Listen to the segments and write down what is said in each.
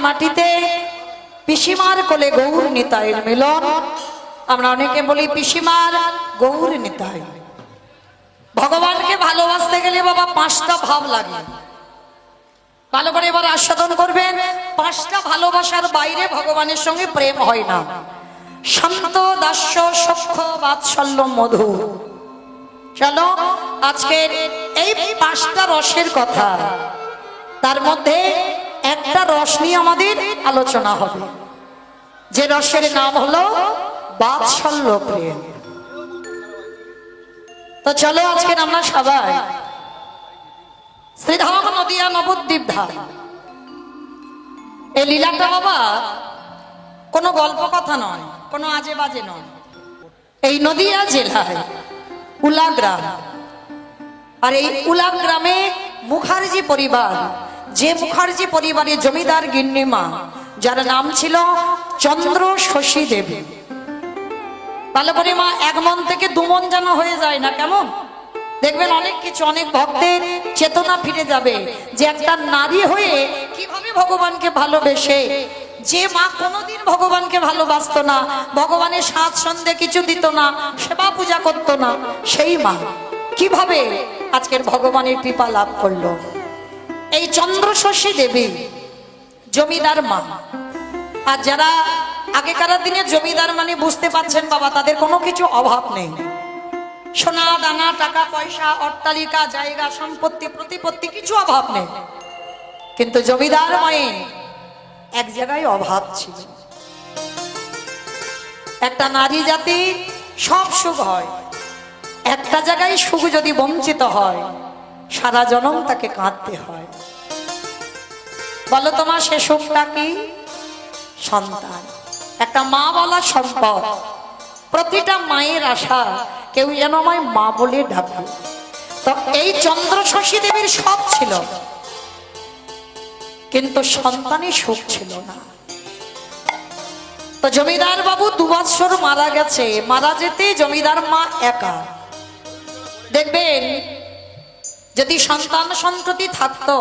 মাটিতে পিসিমার কোলে গৌর নিতাইয়ের মিলন। আমরা অনেকে বলি পিসিমার গৌর নিতাই। ভগবানকে ভালোবাসতে গেলে বাবা পাঁচটা ভাব লাগে, ভালো করে এবার আস্বাদন করবেন। পাঁচটা ভালোবাসার বাইরে ভগবানের সঙ্গে প্রেম হয় না। শান্ত, দাস্য, সখ্য, বাৎসল্য, মধু। চলো আজকের এই পাঁচটা রসের কথা, তার মধ্যে একটা রস নিয়ে আমাদের আলোচনা হবে, যে রসের নাম হলো বাৎসল্য প্রেম। তো চলো আজকের আমরা সবাই শ্রীধাম নদিয়া নবদ্বীপ ধাম, এই লীলাটা বাবা কোনো গল্প কথা নয়, কোনো আজে বাজে নয়। এই নদিয়া জেলায় উলা গ্রাম, আর এই উলা গ্রামে মুখার্জি পরিবার, যে মুখার্জি পরিবারের জমিদার গিন্নিমা, যার নাম ছিল চন্দ্র শশী দেবী। ভালো করে মা এক মন থেকে দুমন যেন হয়ে যায় না, কেমন দেখবেন অনেক কিছু, অনেক ভক্তের চেতনা ফিরে যাবে যে একটা নারী হয়ে কিভাবে ভগবানকে ভালোবেসে, যে মা কোনোদিন ভগবানকে ভালোবাসতো না, ভগবানের সাজ সন্ধে কিছু দিত না, সেবা পূজা করতো না, সেই মা কিভাবে আজকের ভগবানের কৃপা লাভ করলো। এই চন্দ্রশশী দেবী জমিদার মা। আর যারা আগেকার দিনে জমিদার মানে বুঝতে পারছেন বাবা, তাদের কোনো কিছু অভাব নেই, সোনা দানা, টাকা পয়সা, অট্টালিকা, জায়গা, সম্পত্তি, প্রতিপত্তি কিছু অভাব নেই। কিন্তু জমিদার মায়ের এক জায়গায় অভাব ছিল। একটা নারী জাতি সব সুখ হয়, একটা জায়গায় সুখ যদি বঞ্চিত হয় সারা জনম তাকে কাঁদতে হয়। বলো তোমার সে সুখটা কি? সন্তান। একটা মা বলা সম্পদ। প্রতিটা মায়ের আশা কেউ যেন আমায় মা বলে ডাকে। তো এই চন্দ্রশশী দেবীর সব ছিল, কিন্তু সন্তানের সুখ ছিল না। তো জমিদার বাবু 2 বছর মারা গেছে, মারা যেতে জমিদার মা একা। দেখবেন যদি সন্তান সন্ততি থাকতো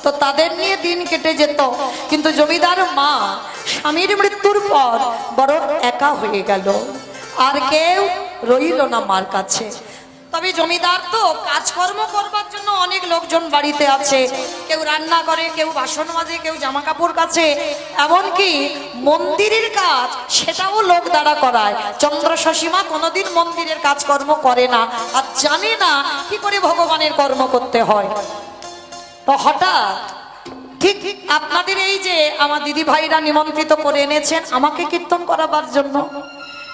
তো তাদের নিয়ে দিন কেটে যেত, কিন্তু জমিদার মা স্বামীর মৃত্যুর পর বড় একা হয়ে গেল, আর কেউ রইল না মার কাছে। তবে জমিদার তো কাজকর্ম করবার জন্য অনেক লোকজন বাড়িতে আছে, কেউ রান্না করে, কেউ বাসন মাজে, কেউ জামা কাপড় কাচে, এমনকি মন্দিরের কাজ সেটাও লোক দ্বারা করায়। চন্দ্রশশী মা কোনোদিন মন্দিরের কাজকর্ম করে না, আর জানে না কি করে ভগবানের কর্ম করতে হয়। তো হঠাৎ ঠিক আপনাদের এই যে আমার দিদি ভাইরা নিমন্ত্রিত করে এনেছেন আমাকে কীর্তন করাবার জন্য,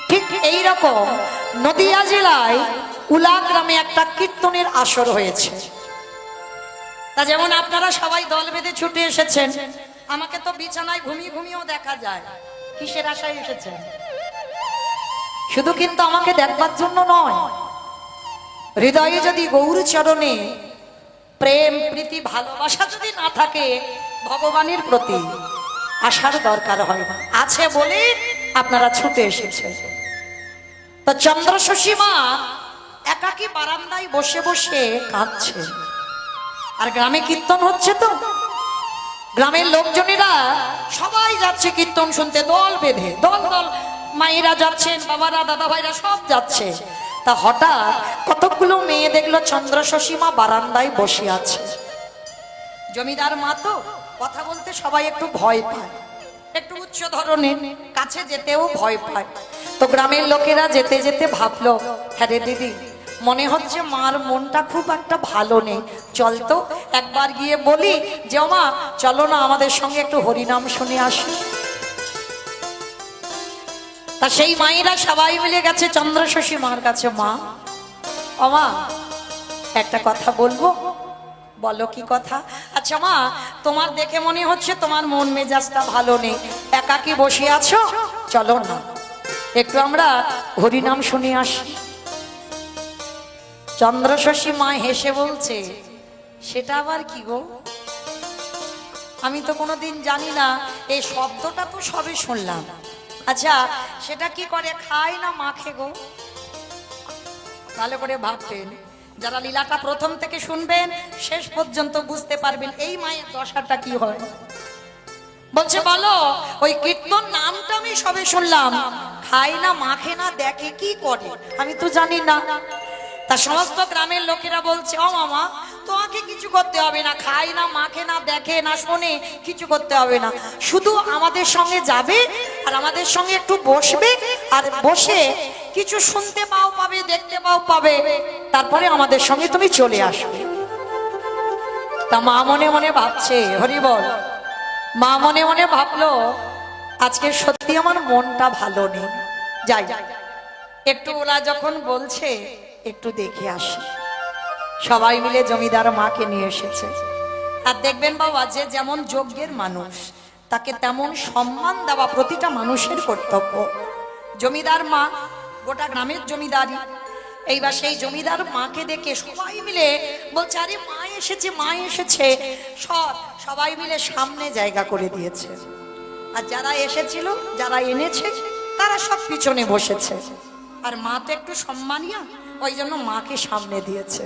ঠিক এই রকম নদিয়া জেলায় উলা গ্রামে একটা কীর্তনের আসর হয়েছে। তা যেমন আপনারা সবাই দল বেঁধে ছুটে এসেছেন, আমাকে তো বিছানায় ঘুমিয়ে ঘুমিয়েও দেখা যায়। কিসের আশায় এসেছেন? শুধু কিন্তু আমাকে দেখবার জন্য নয়, হৃদয়ে যদি গৌর চরণে প্রেম, প্রীতি, ভালোবাসা যদি না থাকে, ভগবানের প্রতি আসার দরকার হয় না। আছে বলে আপনারা ছুটে এসেছেন। তো চন্দ্রশশী মা একাকী বারান্দায় বসে বসে কাঁদছে, আর গ্রামে কীর্তন হচ্ছে। তো গ্রামের লোকজনেরা সবাই যাচ্ছে কীর্তন শুনতে, দল বেঁধে, দল দল মায়েরা যাচ্ছেন, বাবারা, দাদা ভাইরা সব যাচ্ছে। তা হঠাৎ কতগুলো মেয়ে দেখলো চন্দ্রশশী মা বারান্দায় বসে আছে। জমিদার মা তো কথা বলতে সবাই একটু ভয় পায়, একটু উচ্চ ধরনের, কাছে যেতেও ভয় পায়। তো গ্রামের লোকেরা যেতে যেতে ভাবলো, হ্যাঁ রে দিদি, মনে হচ্ছে মার মনটা খুব একটা ভালো নেই, চল তো একবার গিয়ে বলি যে মা চলো না আমাদের সঙ্গে একটু হরিনাম শুনে আসি। তা সেই মায়েরা সবাই মিলে গেছে চন্দ্রশশী মার কাছে। মা, ও মা, একটা কথা বলবো। বলো কি কথা? আচ্ছা মা, তোমার দেখে মনে হচ্ছে তোমার মন মেজাজটা ভালো নেই, একাকী বসে আছো, চলো না একটু আমরা হরিনাম শুনে আসি। চন্দ্রশশী মা হেসে বলছে, সেটা আবার কি গো? আমি তো কোনোদিন জানি না, এই শব্দটা তো সবে শুনলাম। আচ্ছা সেটা কি করে, খায় না মাখে গো? ভালো করে ভাববেন, যারা লীলাটা প্রথম থেকে শুনবেন শেষ পর্যন্ত বুঝতে পারবেন এই মায়ের দশাটা কি হয়। বলছে বলো ওই কীর্তন নামটা আমি সবে শুনলাম, খায় না মাখে না দেখে কি করে আমি তো জানি না। তা সমস্ত গ্রামের লোকেরা বলছে ও মামা তোমাকে কিছু করতে হবে না, খায় না মাখে না দেখে না শোনে, কিছু করতে হবে না, শুধু আমাদের সঙ্গে যাবে আর আমাদের সঙ্গে একটু বসবে, আর বসে কিছু শুনতে পাও পাবে, দেখতে পাও পাবে, তারপরে আমাদের সঙ্গে তুমি চলে আসবে। তা মা মনে মনে ভাবছে, হরি বল, মা মনে মনে ভাবলো আজকে সত্যি আমার মনটা ভালো নেই, যাই একটু ওরা যখন বলছে একটু দেখে আসি। সবাই মিলে জমিদার মাকে নিয়ে এসেছে। আর দেখবেন বাবা, যে যেমন যোগ্যের মানুষ তাকে তেমন সম্মান দেওয়া প্রতিটা মানুষের কর্তব্য। জমিদার মা গোটা গ্রামের জমিদারি, এইবার সেই জমিদার মাকে দেখে সবাই মিলে বলছে আরে মা এসেছে, মা এসেছে, সবাই মিলে সামনে জায়গা করে দিয়েছে। আর যারা এসেছিল, যারা এনেছে, তারা সব পিছনে বসেছে। আর মা তো একটু সম্মানিয়া, ওই জন্য মাকে সামনে দিয়েছে।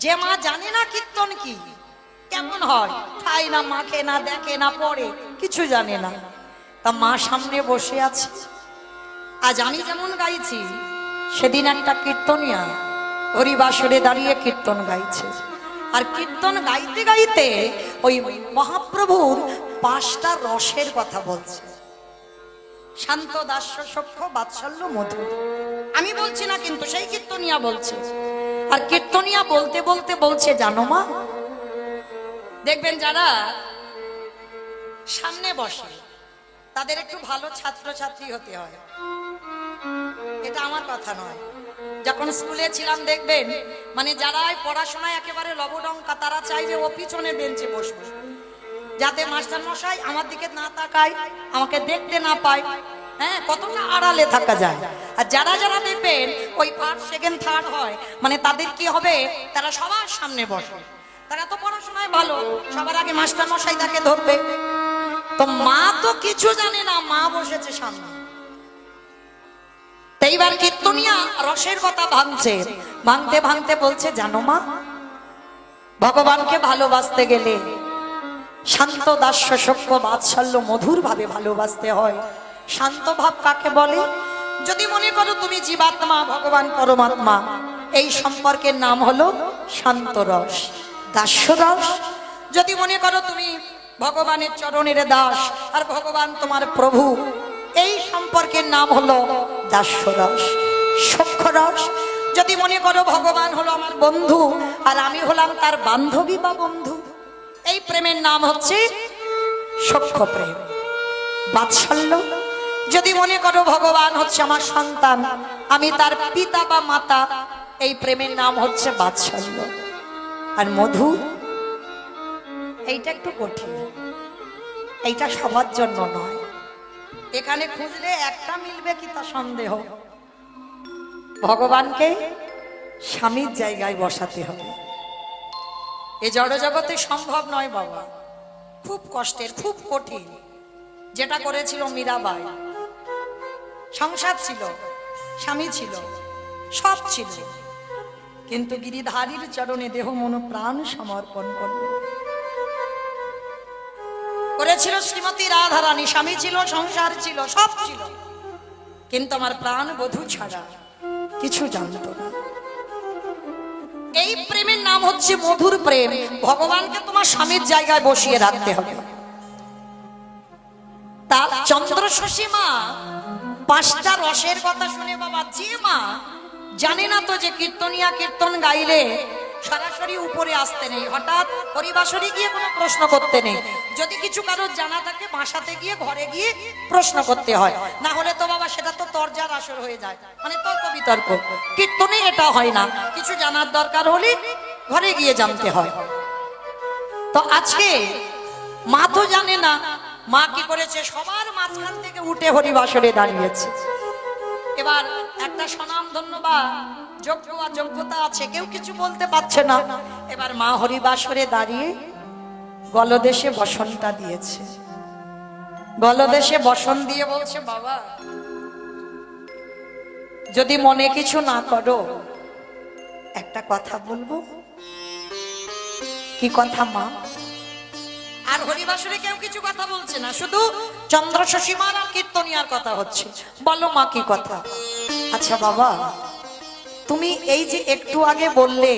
যে মা জানে না কীর্তন কি কেমন হয়, খায় না মাখে না দেখে না পড়ে, কিছু জানে না, তা মা সামনে বসে আছে। আজ আমি যেমন গাইছি, সেদিন একটা কীর্তনিয়া হরিবাসরে দাঁড়িয়ে কীর্তন গাইছে। আর কীর্তন গাইতে গাইতে ওই মহাপ্রভুর 5টা রসের কথা বলছে। শান্ত, দাস্য, সখ্য, বাৎসল্য, মধু। আমি বলছি না কিন্তু, সেই কীর্তনিয়া বলছে। আর কীর্তনিয়া বলতে বলতে বলছে জানো মা, দেখবেন যারা সামনে বসে তাদের একটু ভালো ছাত্রছাত্রী হতে হয়। এটা আমার কথা নয়। যখন স্কুলে ছিলাম দেখবেন, মানে যারা পড়াশোনায় একেবারে লবডঙ্কা, তারা চাইবে ও পিছনে বেঞ্চে বসবে, যাতে মাস্টার মশাই আমার দিকে না তাকায়, আমাকে দেখতে না পায়। হ্যাঁ, কতটা আড়ালে থাকা যায়। আর যারা যারা দেখবেন ওই 1st, 2nd, 3rd হয়, মানে তাদের কি হবে, তারা সবার সামনে বসে। তারা তো পড়াশোনায় ভালো, সবার আগে মাস্টার মশাই তাকে ধরবে। তো মা তো কিছু জানে না, মা বসেছে সামনে। এইবার কীর্তনিয়া রসের কথা ভাঙছে, ভাঙতে ভাঙতে বলছে জানো মা, ভগবানকে ভালোবাসতে গেলে শান্ত, দাস্য, সখ্য, বাৎসল্য, মধুর ভাবে ভালোবাসতে হয়। শান্ত ভাব কাকে বলে? যদি মনে করো তুমি জীবাত্মা, ভগবান পরমাত্মা, এই সম্পর্কের নাম হলো শান্ত রস। দাস্য রস যদি মনে করো তুমি ভগবানের চরণের দাস আর ভগবান তোমার প্রভু, এই সম্পর্কের নাম হলো দাস্য রস। সখ্য রস যদি মনে করো ভগবান হলো আমার বন্ধু আর আমি হলাম তার বান্ধবী বা বন্ধু, এই প্রেমের নাম হচ্ছে সখ্য প্রেম। বাৎসল্য যদি মনে করো ভগবান হচ্ছে আমার সন্তান, আমি তার পিতা বা মাতা, এই প্রেমের নাম হচ্ছে বাৎসল্য। আর মধু, এইটা একটু কঠিন, এইটা সবার জন্য নয়। এখানে খুঁজলে একটা মিলবে কি তা সন্দেহ। ভগবানকে স্বামীর জায়গায় বসাতে হবে। এ জড়জগতে সম্ভব নয় বাবা, খুব কষ্টের, খুব কঠিন। যেটা করেছিল মীরাবাই, সংসার ছিল, স্বামী ছিল, সব ছিল, কিন্তু গিরিধারীর চরণে দেহ মন প্রাণ সমর্পণ করল। করেছিল শ্রীমতী রাধারানী, স্বামী ছিল, সংসার ছিল, সব ছিল, কিন্তু আমার প্রাণ বধূ ছাড়া কিছু জানত না। এই প্রেমের নাম হচ্ছে মধুর প্রেম। ভগবানকে তোমার স্বামীর জায়গায় বসিয়ে রাখতে হবে। তার চন্দ্রশশী মা 5টা রসের কথা শুনে বাবা, যে মা জানে না তো যে কীর্তনিয়া কীর্তন গাইলে সরাসরি উপরে আসতে নেই, হঠাৎ হরিবাসরে গিয়ে কোনো প্রশ্ন করতে নেই। যদি কিছু কারোর জানা থাকে বাসাতে গিয়ে, ঘরে গিয়ে প্রশ্ন করতে হয়, না হলে তো বাবা সেটা তো তর্জার আসর হয়ে যায়, মানে তর্ক বিতর্ক। কীর্তনে এটা হয় না, কিছু জানার দরকার হলে ঘরে গিয়ে জানতে হয়। তো আজকে মা তো জানে না, মা কি করেছে, সবার মাঝখান থেকে উঠে হরিবাসরে দাঁড়িয়েছে। এবার একটা স্বনাম ধন্য বা যোগ্য বা যোগ্যতা আছে, কেউ কিছু বলতে পারছে না। এবার মা হরিবাসরে দাঁড়িয়ে গলদেশে বসনটা দিয়েছে। গলদেশে বসন দিয়ে বলছে বাবা, যদি মনে কিছু না করো একটা কথা বলবো। কি কথা মা? আর হরিবাসরে কেউ কিছু কথা বলছে না, শুধু চন্দ্র শশীমার আর কীর্তনিয়ার কথা হচ্ছে। বলো মা কি কথা? আচ্ছা বাবা, তুমি এই যে একটু আগে বললে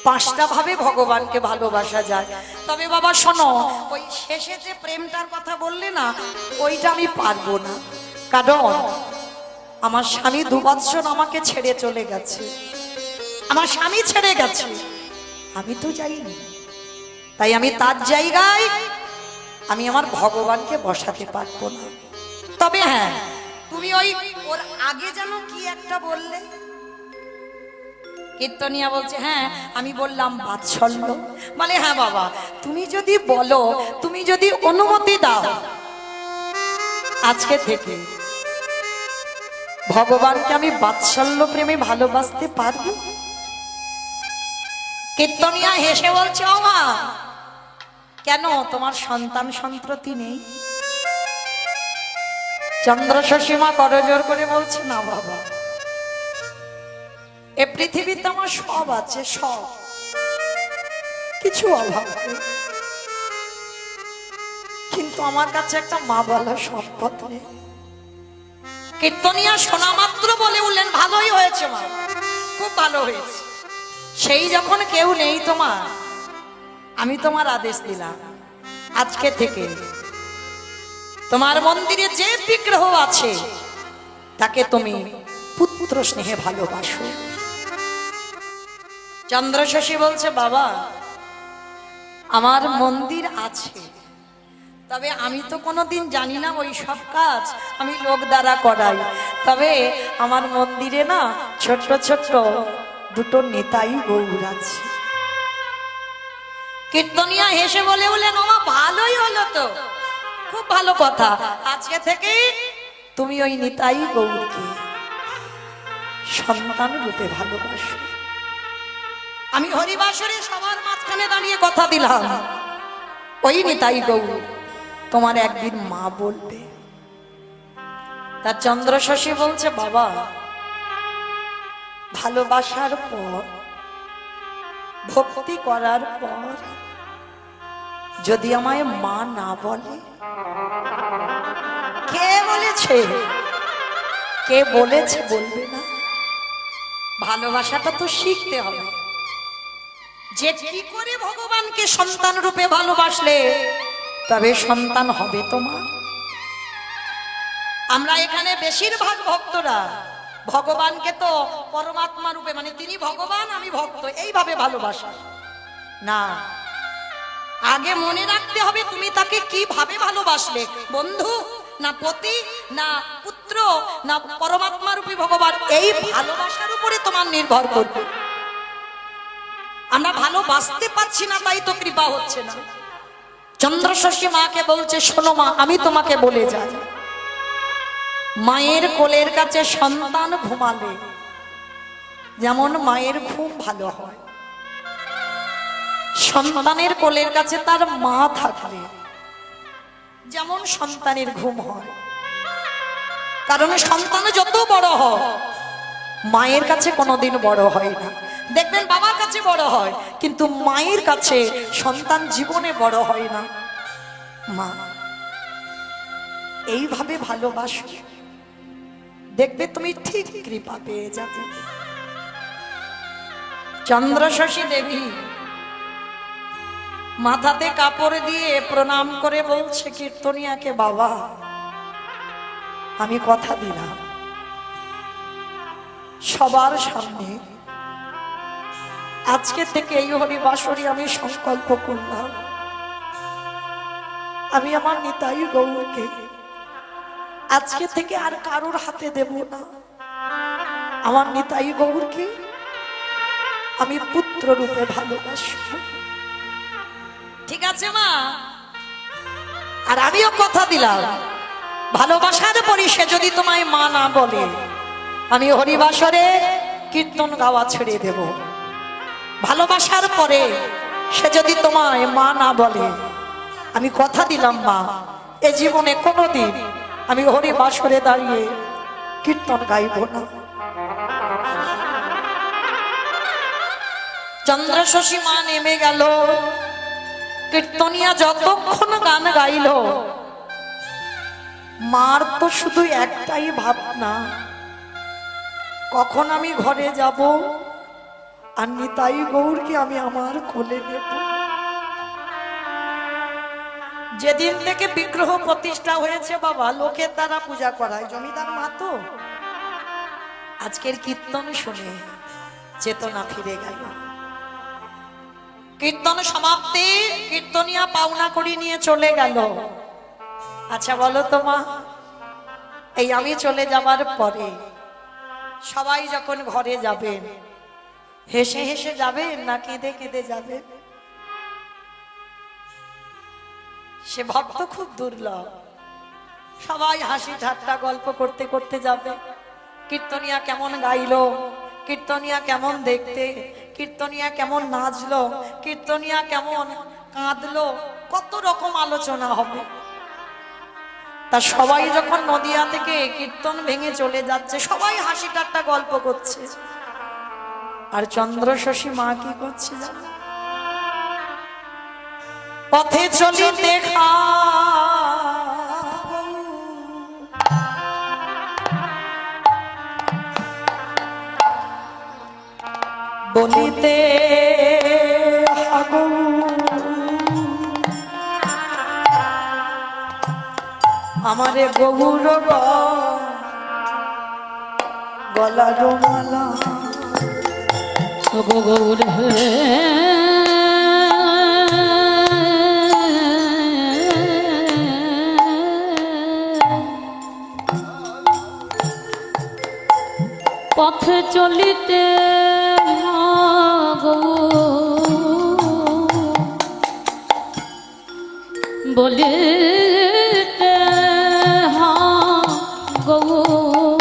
5টা ভাবে ভগবানকে ভালোবাসা যায়, তবে বাবা শোনো, ওই শেষে যে প্রেমটার কথা বললে না, ওইটা আমি পারবো না। কারণ আমার স্বামী 2 বৎসর আমাকে ছেড়ে চলে গেছে, আমার স্বামী ছেড়ে গেছে, আমি তো যাইনি। তাই আমি তার জায়গায় আমি আমার ভগবানকে বসাতে পারবো না। তবে হ্যাঁ, তুমি ওই ওর আগে যেন কি একটা বললে, কীর্তনিয়া বলছে হ্যাঁ আমি বললাম বাৎসল্য। মানে হ্যাঁ বাবা, তুমি যদি বলো, তুমি যদি অনুমতি দাও, আজকে থেকে ভগবানকে আমি বাৎসল্য প্রেমে ভালোবাসতে পারবো। কীর্তনিয়া হেসে বলছে ও মা, কেন তোমার সন্তান সন্ততি নেই? চন্দ্র শশীমা করজোর করে বলছে না বাবা, এ পৃথিবীতে আমার সব আছে, সব কিছু অভাব নেই, কিন্তু আমার কাছে একটা মা বলা সম্পদ নেই। কীর্তনিয়া শোনা মাত্র বলে উঠলেন ভালোই হয়েছে মা, খুব ভালো হয়েছে। সেই যখন কেউ নেই তোমার, আমি তোমার আদেশ দিলাম আজকে থেকে তোমার মন্দিরে যে বিগ্রহ আছে তাকে তুমি পুত্র স্নেহে ভালোবাসো। চন্দ্র শশী বলছে বাবা, আমার মন্দির আছে, তবে আমি তো কোনোদিন জানি না ওই সব কাজ, আমি লোক দ্বারা করাই। তবে আমার মন্দিরে না ছোট্ট ছোট্ট 2টো নিতাই গৌর আছে। কীর্তনিয়া হেসে বলে উঠলেন ওমা ভালোই হলো তো, খুব ভালো কথা, আজকে থেকে তুমি ওই নিতাই গৌরকে সন্তান রূপে ভালোবাসো। আমি হরিবাসরে সবার মাঝখানে দাঁড়িয়ে কথা দিলাম, ওই নিতাই গৌর তোমার একদিন মা বলবে। তার চন্দ্র শশী বলছে বাবা, ভালোবাসার পর, ভক্তি করার পর যদি আমায় মা না বলে, কে বলেছে? কে বলেছে বলবে না? ভালোবাসাটা তো শিখতে হবে, যে কি করে ভগবানকে সন্তান রূপে ভালোবাসলে তবে সন্তান হবে তোমার। আমরা এখানে বেশিরভাগ ভক্তরা ভগবানকে তো পরমাত্মা রূপে, মানে তিনি ভগবান আমি ভক্ত, এইভাবে ভালোবাসা না। আগে মনে রাখতে হবে তুমি তাকে কিভাবে ভালোবাসলে, বন্ধু না পতি না পুত্র না পরমাত্মা রূপী ভগবান, এই ভালোবাসার উপরে তোমার নির্ভর করবে। আমরা ভালোবাসতে পারছি না, তাই তো কৃপা হচ্ছে না। চন্দ্র শশী মাকে বলছে শোনো মা, আমি তোমাকে বলে যাই, মায়ের কোলের কাছে সন্তান ঘুমালে যেমন মায়ের ঘুম ভালো হয়, সন্তানের কোলের কাছে তার মা থাকলে যেমন সন্তানের ঘুম হয়। কারণ সন্তান যত বড় হয় মায়ের কাছে কোনোদিন বড় হয় না। দেখবেন বাবার কাছে বড় হয়, কিন্তু মায়ের কাছে সন্তান জীবনে বড় হয় না। মা এইভাবে ভালোবাসো, দেখবে তুমি ঠিক কৃপা পেয়ে যাবে। চন্দ্র শশী দেবী মাথাতে কাপড় দিয়ে প্রণাম করে বলছে কীর্তনিয়াকে বাবা, আমি কথা দিলাম সবার সামনে আজকে থেকে এই হরিবাসরে আমি সংকল্প করলাম, আমি আমার নিতাই গৌরকে আজকে থেকে আর কারোর হাতে দেব না। আমার নিতাই গৌরকে আমি পুত্র রূপে ভালোবাসব। ঠিক আছে মা? আর আমিও কথা দিলাম, ভালোবাসার পরে সে যদি তোমায় মা না বলে, আমি হরিবাসরে কীর্তন গাওয়া ছেড়ে দেব। ভালোবাসার পরে সে যদি তোমায় মা না বলে, আমি কথা দিলাম মা, এ জীবনে কোনোদিন আমি হরিবাসরে দাঁড়িয়ে কীর্তন গাইব না। চন্দ্র শশী মা নেমে গেল, কীর্তনিয়া যতক্ষণ গান গাইল, মার তো শুধু একটাই ভাবনা, কখন আমি ঘরে যাব আর নিতাই গৌরকে আমি আমার কোলে নেব। যেদিন থেকে বিগ্রহ প্রতিষ্ঠা হয়েছে বাবা, লোকের দ্বারা পূজা করায়, জমিদার মা তো আজকের কীর্তন শুনে চেতনা ফিরে গেল। কীর্তন সমাপ্তি, কীর্তনিয়া পাওনা করি নিয়ে চলে গেল। আচ্ছা বলো তো মা, এই আমি চলে যাবার পরে সবাই যখন ঘরে যাবেন, হেসে হেসে যাবেন না কেঁদে কেঁদে যাবেন? সে ভক্ত খুব দুর্লভ। সবাই হাসি ঠাট্টা গল্প করতে করতে যাবে। কীর্তনিয়া কেমন গাইলো, কীর্তনিয়া কেমন দেখতে, কীর্তনিয়া কেমন নাচলো, কীর্তনিয়া কেমন কাঁদলো, কত রকম আলোচনা হবে। তা সবাই যখন নদিয়া থেকে কীর্তন ভেঙে চলে যাচ্ছে, সবাই হাসি ঠাট্টা গল্প করছে, আর চন্দ্র শশী মা কি করছে জানো? পথে চলি দেখা বলিতে আমারে গৌর গলার মালা গৌর পথে চলিতে বলিতে গৌর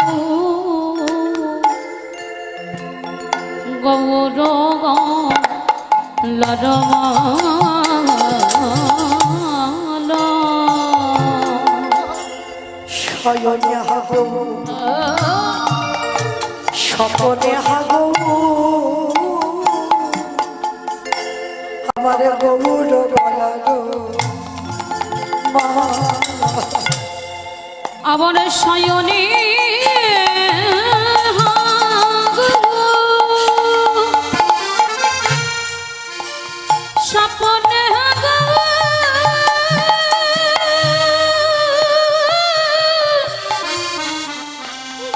লরমালা শয়নে হাগো স্বপনে হাগো আমার গৌর গলারো মালা। আমার শয়নে স্বপনে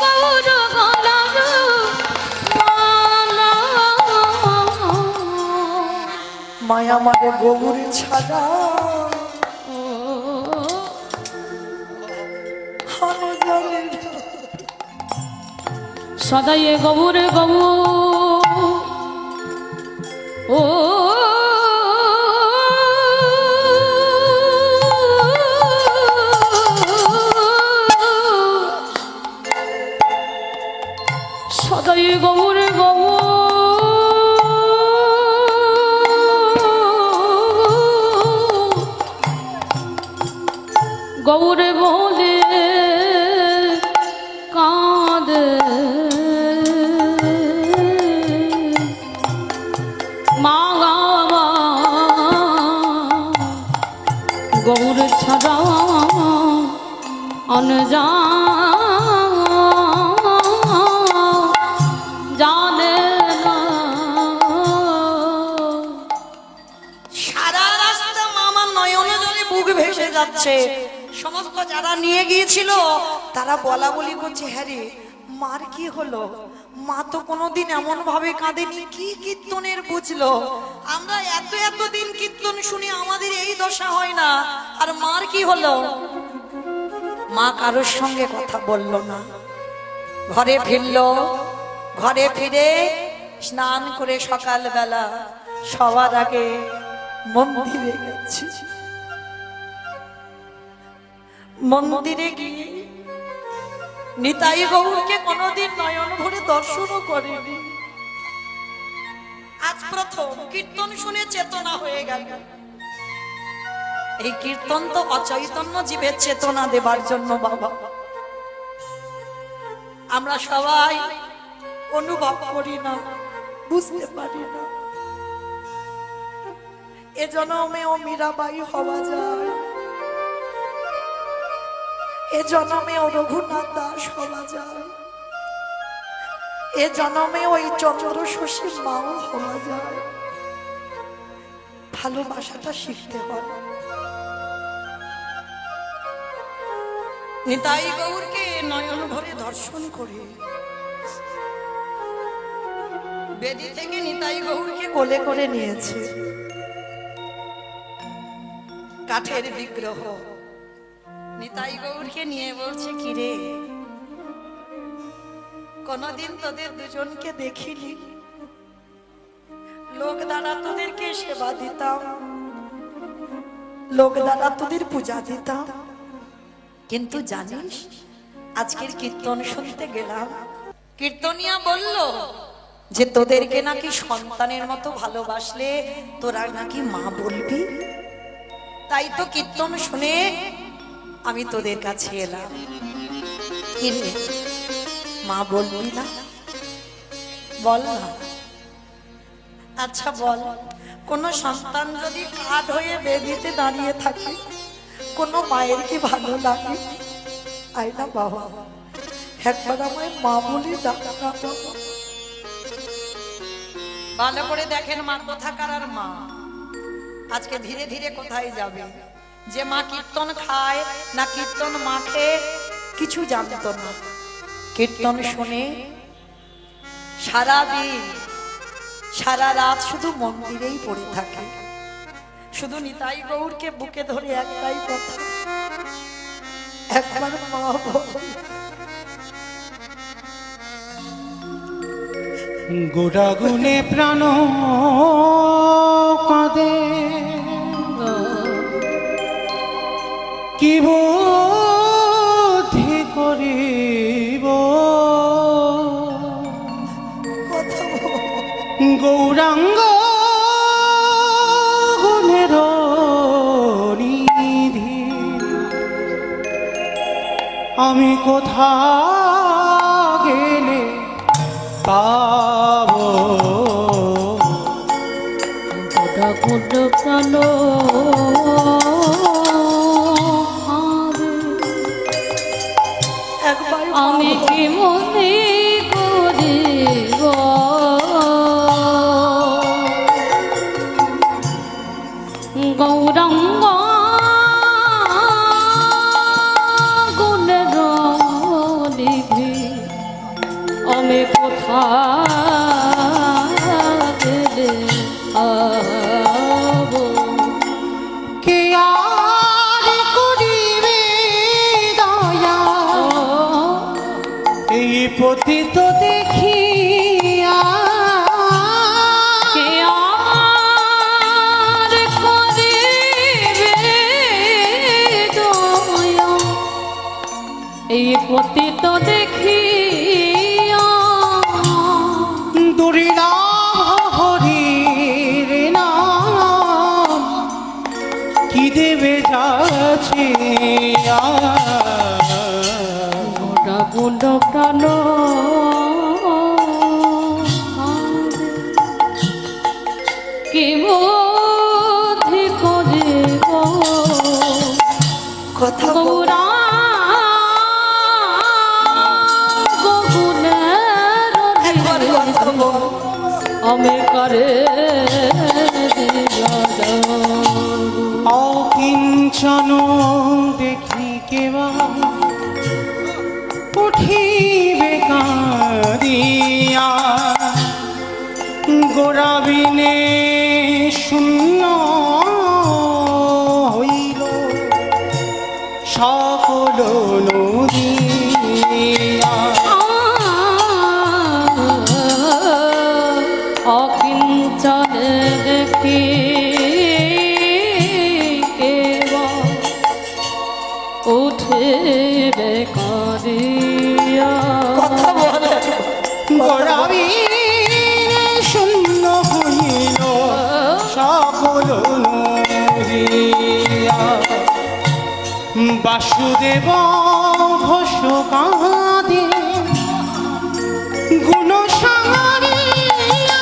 গৌর গলার মালা। মায়া মানে গৌর ছাড়া সদাই গৌর গৌ ও সদাই গৌর গৌ গৌর বলে কাঁদে মা গৌর ছাড়া অনজা জানে না। সারা রাস্তা মামার নয়নে জলে বুক ভেসে যাচ্ছে। সমস্ত যারা নিয়ে গিয়েছিল তারা বলা বলি করছে, হ্যাঁ রে মার কি হলো, মা তো কোনোদিন এমন ভাবে কাঁদেনি, কি কীর্তনের বুঝলো, আমরা এত এত দিন কীর্তন শুনি আমাদের এই দশা হয় না, আর মার কি হলো? মা কারোর সঙ্গে কথা বলল না, ঘরে ফিরলো। ঘরে ফিরে স্নান করে সকালবেলা সবার আগে মন্দিরে গেছি। মন্দিরে গিয়ে নিতাই গৌরকে কোনোদিন নয়ন ভরে দর্শনও করেনি। আজ প্রথম কীর্তন শুনে চেতনা হয়ে গেল। এই কীর্তন তো অচৈতন্য জীবের চেতনা দেবার জন্য বাবা। আমরা সবাই অনুভব করি না, বুঝতে পারি না। এ জনমেও মীরাবাই হওয়া যায়, এ জনমেও রঘুনাথ দাস হওয়া যায়, এ জনমে ওই চন্দ্র শশী মাও হওয়া যায়। ভালোবাসাটা শিখতে হয়। নিতাই গৌরকে নয়ন ভরে দর্শন করে বেদি থেকে নিতাই গৌরকে কোলে করে নিয়েছে। কাঠের বিগ্রহ নিতাই গৌরকে নিয়ে বলছে, কিরে কোনদিন তোদের দুজনকে দেখিনি, লোক দ্বারা তোদেরকে সেবা দিতাম, লোক দ্বারা তোদের পূজা দিতাম, কিন্তু জানিস আজকের কীর্তন শুনতে গেলাম, কীর্তনিয়া বলল যে তোদেরকে নাকি সন্তানের মতো ভালোবাসলে তোরা নাকি মা বলবি। তাই তো কীর্তন শুনে আমি তোদের কাছে এলাম। কি রে, মা বলবি না? বল না। আচ্ছা বল, কোন সন্তান যদি কাঠ হয়ে বেদিতে দাঁড়িয়ে থাকে, কোন মায়ের কি ভালো লাগে? আয় না বাবা, একবার আমায় মা বলি ডাক না বাবা। ভালো করে দেখেন মা কোথাকার আর মা। আজকে ধীরে ধীরে কোথায় যাবে? যে মা কীর্তন খায় না কীর্তন মাখে কিছু জানতো না, কীর্তন শুনে সারা দিন সারা রাত শুধু মন্দিরেই পড়ে থাকে। শুধু নিতাই গৌরকে বুকে ধরে একটাই কথা, একবার মা বল। গোড়াগুনে প্রাণ কাঁদে, কি বুদ্ধি করিব, গৌরাঙ্গ গুণের নিধি, আমি কোথা গেলে পাবো, গোটা গোটা প্রাণ আমি কি মনে করিব, গৌরাঙ্গ গুণের নিধি, আমি কোথা গেলে পাবো, কে আর করিবে দয়া এই পতিত দেখিয়া, কে আর করিবে দয়া এই পতিত দেখিয়া, দুর্লভ হরির নাম কি দেবে যাচ্ছে, গোটা গুণ্ড প্রাণ কি বুদ্ধি করিব, কথা বল। গৌরাঙ্গ গুণের একবার কথা বল। আমি করে অকিঞ্চন দেখি কেবা উঠিবে কাঁদিয়া, গোড়াবিনে শূন্য হইল সকল নদিয়া, অকিঞ্চনে দেখি উঠে কাঁদিয়া, কথা বল। গোড়াবিনে শূন্য হইল সকল নদিয়া, বাসুদেব ঘোষ কাঁদে গুণ সারিয়া,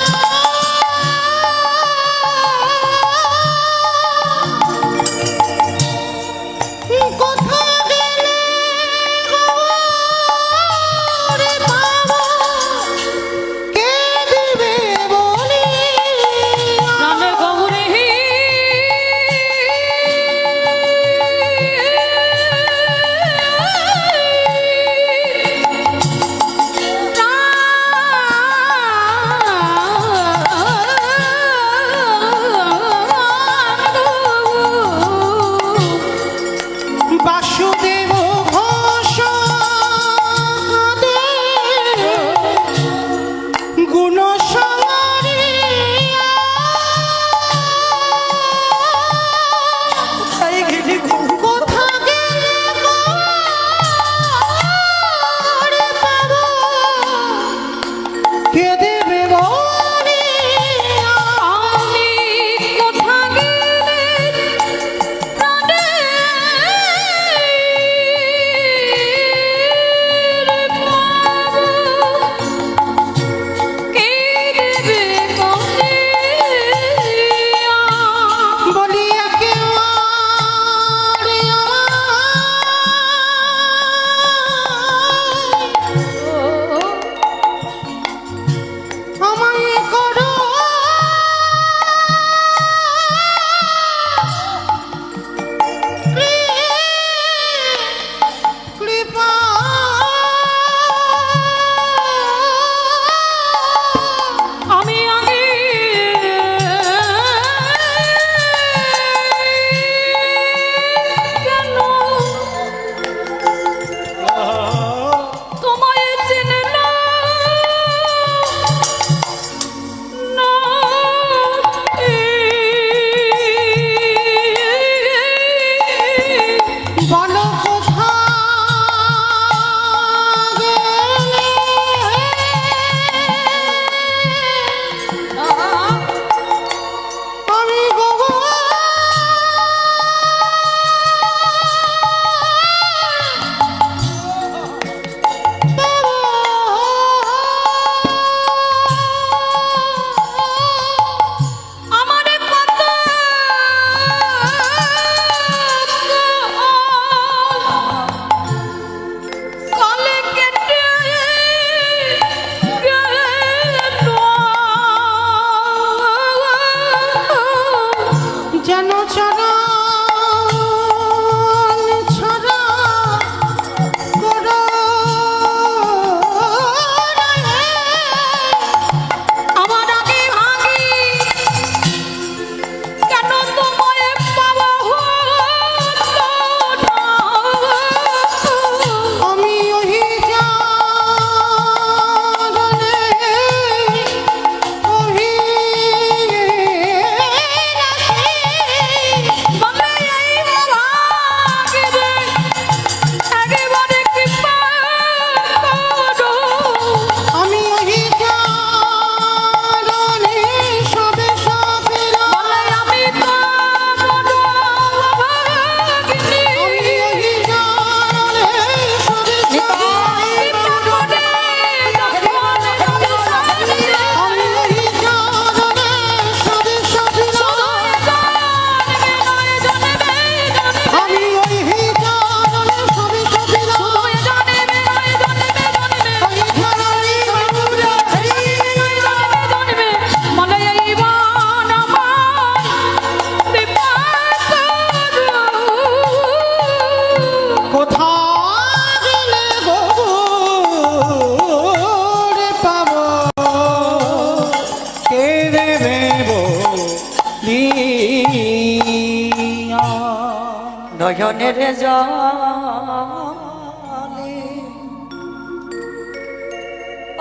নয়নের জলে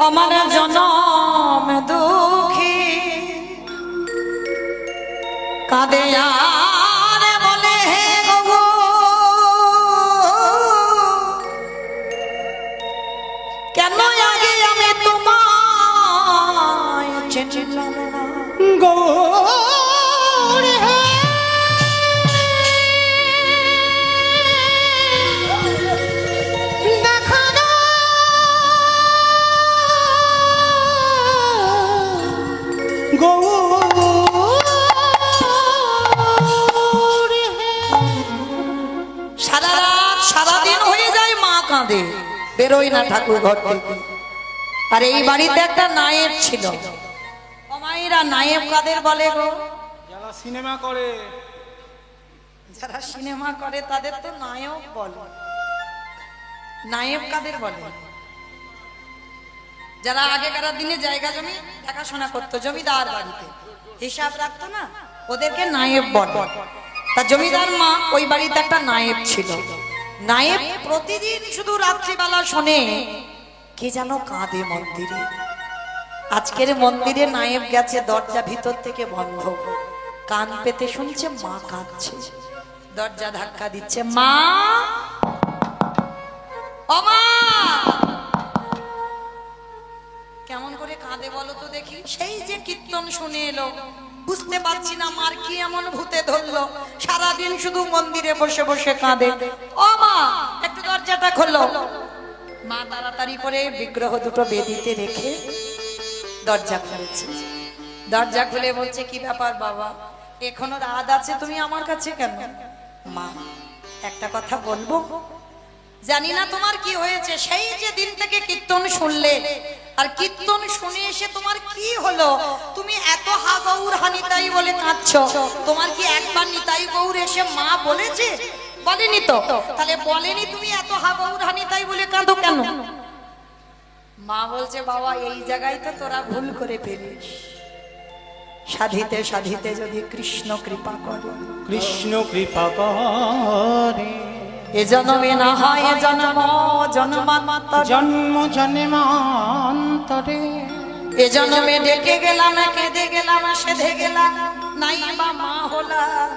আমার জনম দুঃখী কাঁদে আর বলে হে গো কেন আগে আমি তোমায় চিনলাম না গৌর হে দেখা না গৌর হে সারা রাত সারাদিন হয়ে যায় মা কাঁদে বেরোয় না ঠাকুর ঘর থেকে। আর এই বাড়িতে একটা নায়েব ছিল। মায়েরা নায়েব কাদের বলে গো? যারা সিনেমা করে যারা সিনেমা করে তাদের তো নায়ক বলে। নায়েব কাদের বলে? যারা আগেকার দিনে জায়গা জমি দেখাশোনা করতো, জমিদার বাড়িতে হিসাব রাখতো না, ওদেরকে নায়েব বলে। তা জমিদার মা ওই বাড়িতে একটা নায়েব ছিল। নায়েব প্রতিদিন শুধু রাত্রিবেলা শোনে কে যেন কাঁদে মন্দিরে। আজকের মন্দিরে নায়েব গেছে, দরজা ভিতর থেকে বন্ধ, কান পেতে শুনছে মা কাঁদছে। দরজা ধাক্কা দিচ্ছে, মা ও মা। কেমন করে কাঁদে বলো তো দেখি? সেই যে কীর্তন শুনে এলো, বুঝতে পারছি না মার কি এমন ভূতে ধরলো, সারাদিন শুধু মন্দিরে বসে বসে কাঁদে। ও মা একটু দরজাটা খোলো। মা তাড়াতাড়ি করে বিগ্রহ দুটো বেদিতে রেখে দরজা খুলেছে। দরজা খুলে বলছে, কি ব্যাপার বাবা, এখনো রাত আছে, তুমি আমার কাছে কেন? মা একটা কথা বলবো? জানি না তোমার কি হয়েছে, সেই যে দিন থেকে কীর্তন শুনলে, আর কীর্তন শুনে এসে তোমার কি হলো? তুমি এত হা গৌর হানিতাই বলে কাঁদছো, তোমার কি একবার নিতাই গৌর এসে মা বলেছে? বলেনি তো। তাহলে বলেনি, তুমি এত হা গৌর হানিতাই বলে কাঁদো কেন? মা বলছে, বাবা এই জায়গায় তো তোরা ভুল করে ফেলিস। সাধিতে সাধিতে যদি কৃষ্ণ কৃপা করে, কৃষ্ণ কৃপা করে এ জন্মে না হয় এ জন্ম জন্মান্তরে, জন্ম জন্মান্তরে এ জন্মে ডেকে গেলাম, কেঁদে গেলাম, সেধে গেলাম, নাই বা মা হলাম।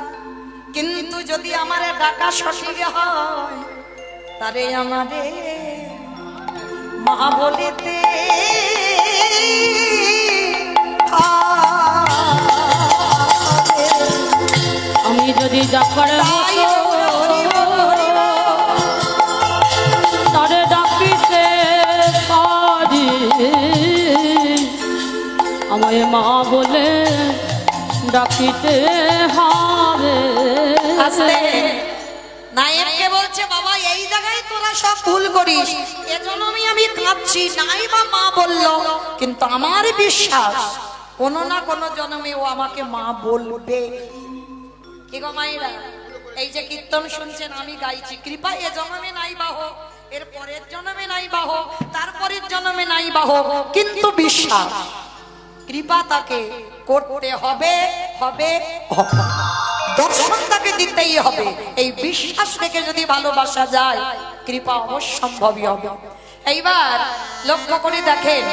কিন্তু যদি আমার ডাকা সঠিক হয়, তারে আমারে মা বলিতে আমি যদি ডাকার তারে ডাকিতে পারি, আমায় মা বলে ডাকিতে হবে। আস্তে নায়েবকে বলছে, বাবা এই জায়গায় তোরা সব ভুল করিস, এজন্য আমি কাঁদছি, নাই বা মা বললো, কিন্তু আমার বিশ্বাস কোনো না কোনো জন্মে ও আমাকে মা বলবে। কি গো মায়েরা, এই যে কীর্তন শুনছেন আমি গাইছি, কৃপা এ জন্মে নাই বা হোক, এর পরের জন্মে নাই বা হোক, তারপরের জন্মে নাই বা হোক, কিন্তু বিশ্বাস কৃপা তাকে করতে হবে, হবে, হবে। দর্শন তাকে দিতেই হবে। এই বিশ্বাস রেখে যদি ভালোবাসা যায়, কৃপা অবশ্যম্ভাবী হবে। এইবার লক্ষ্য করে দেখেন,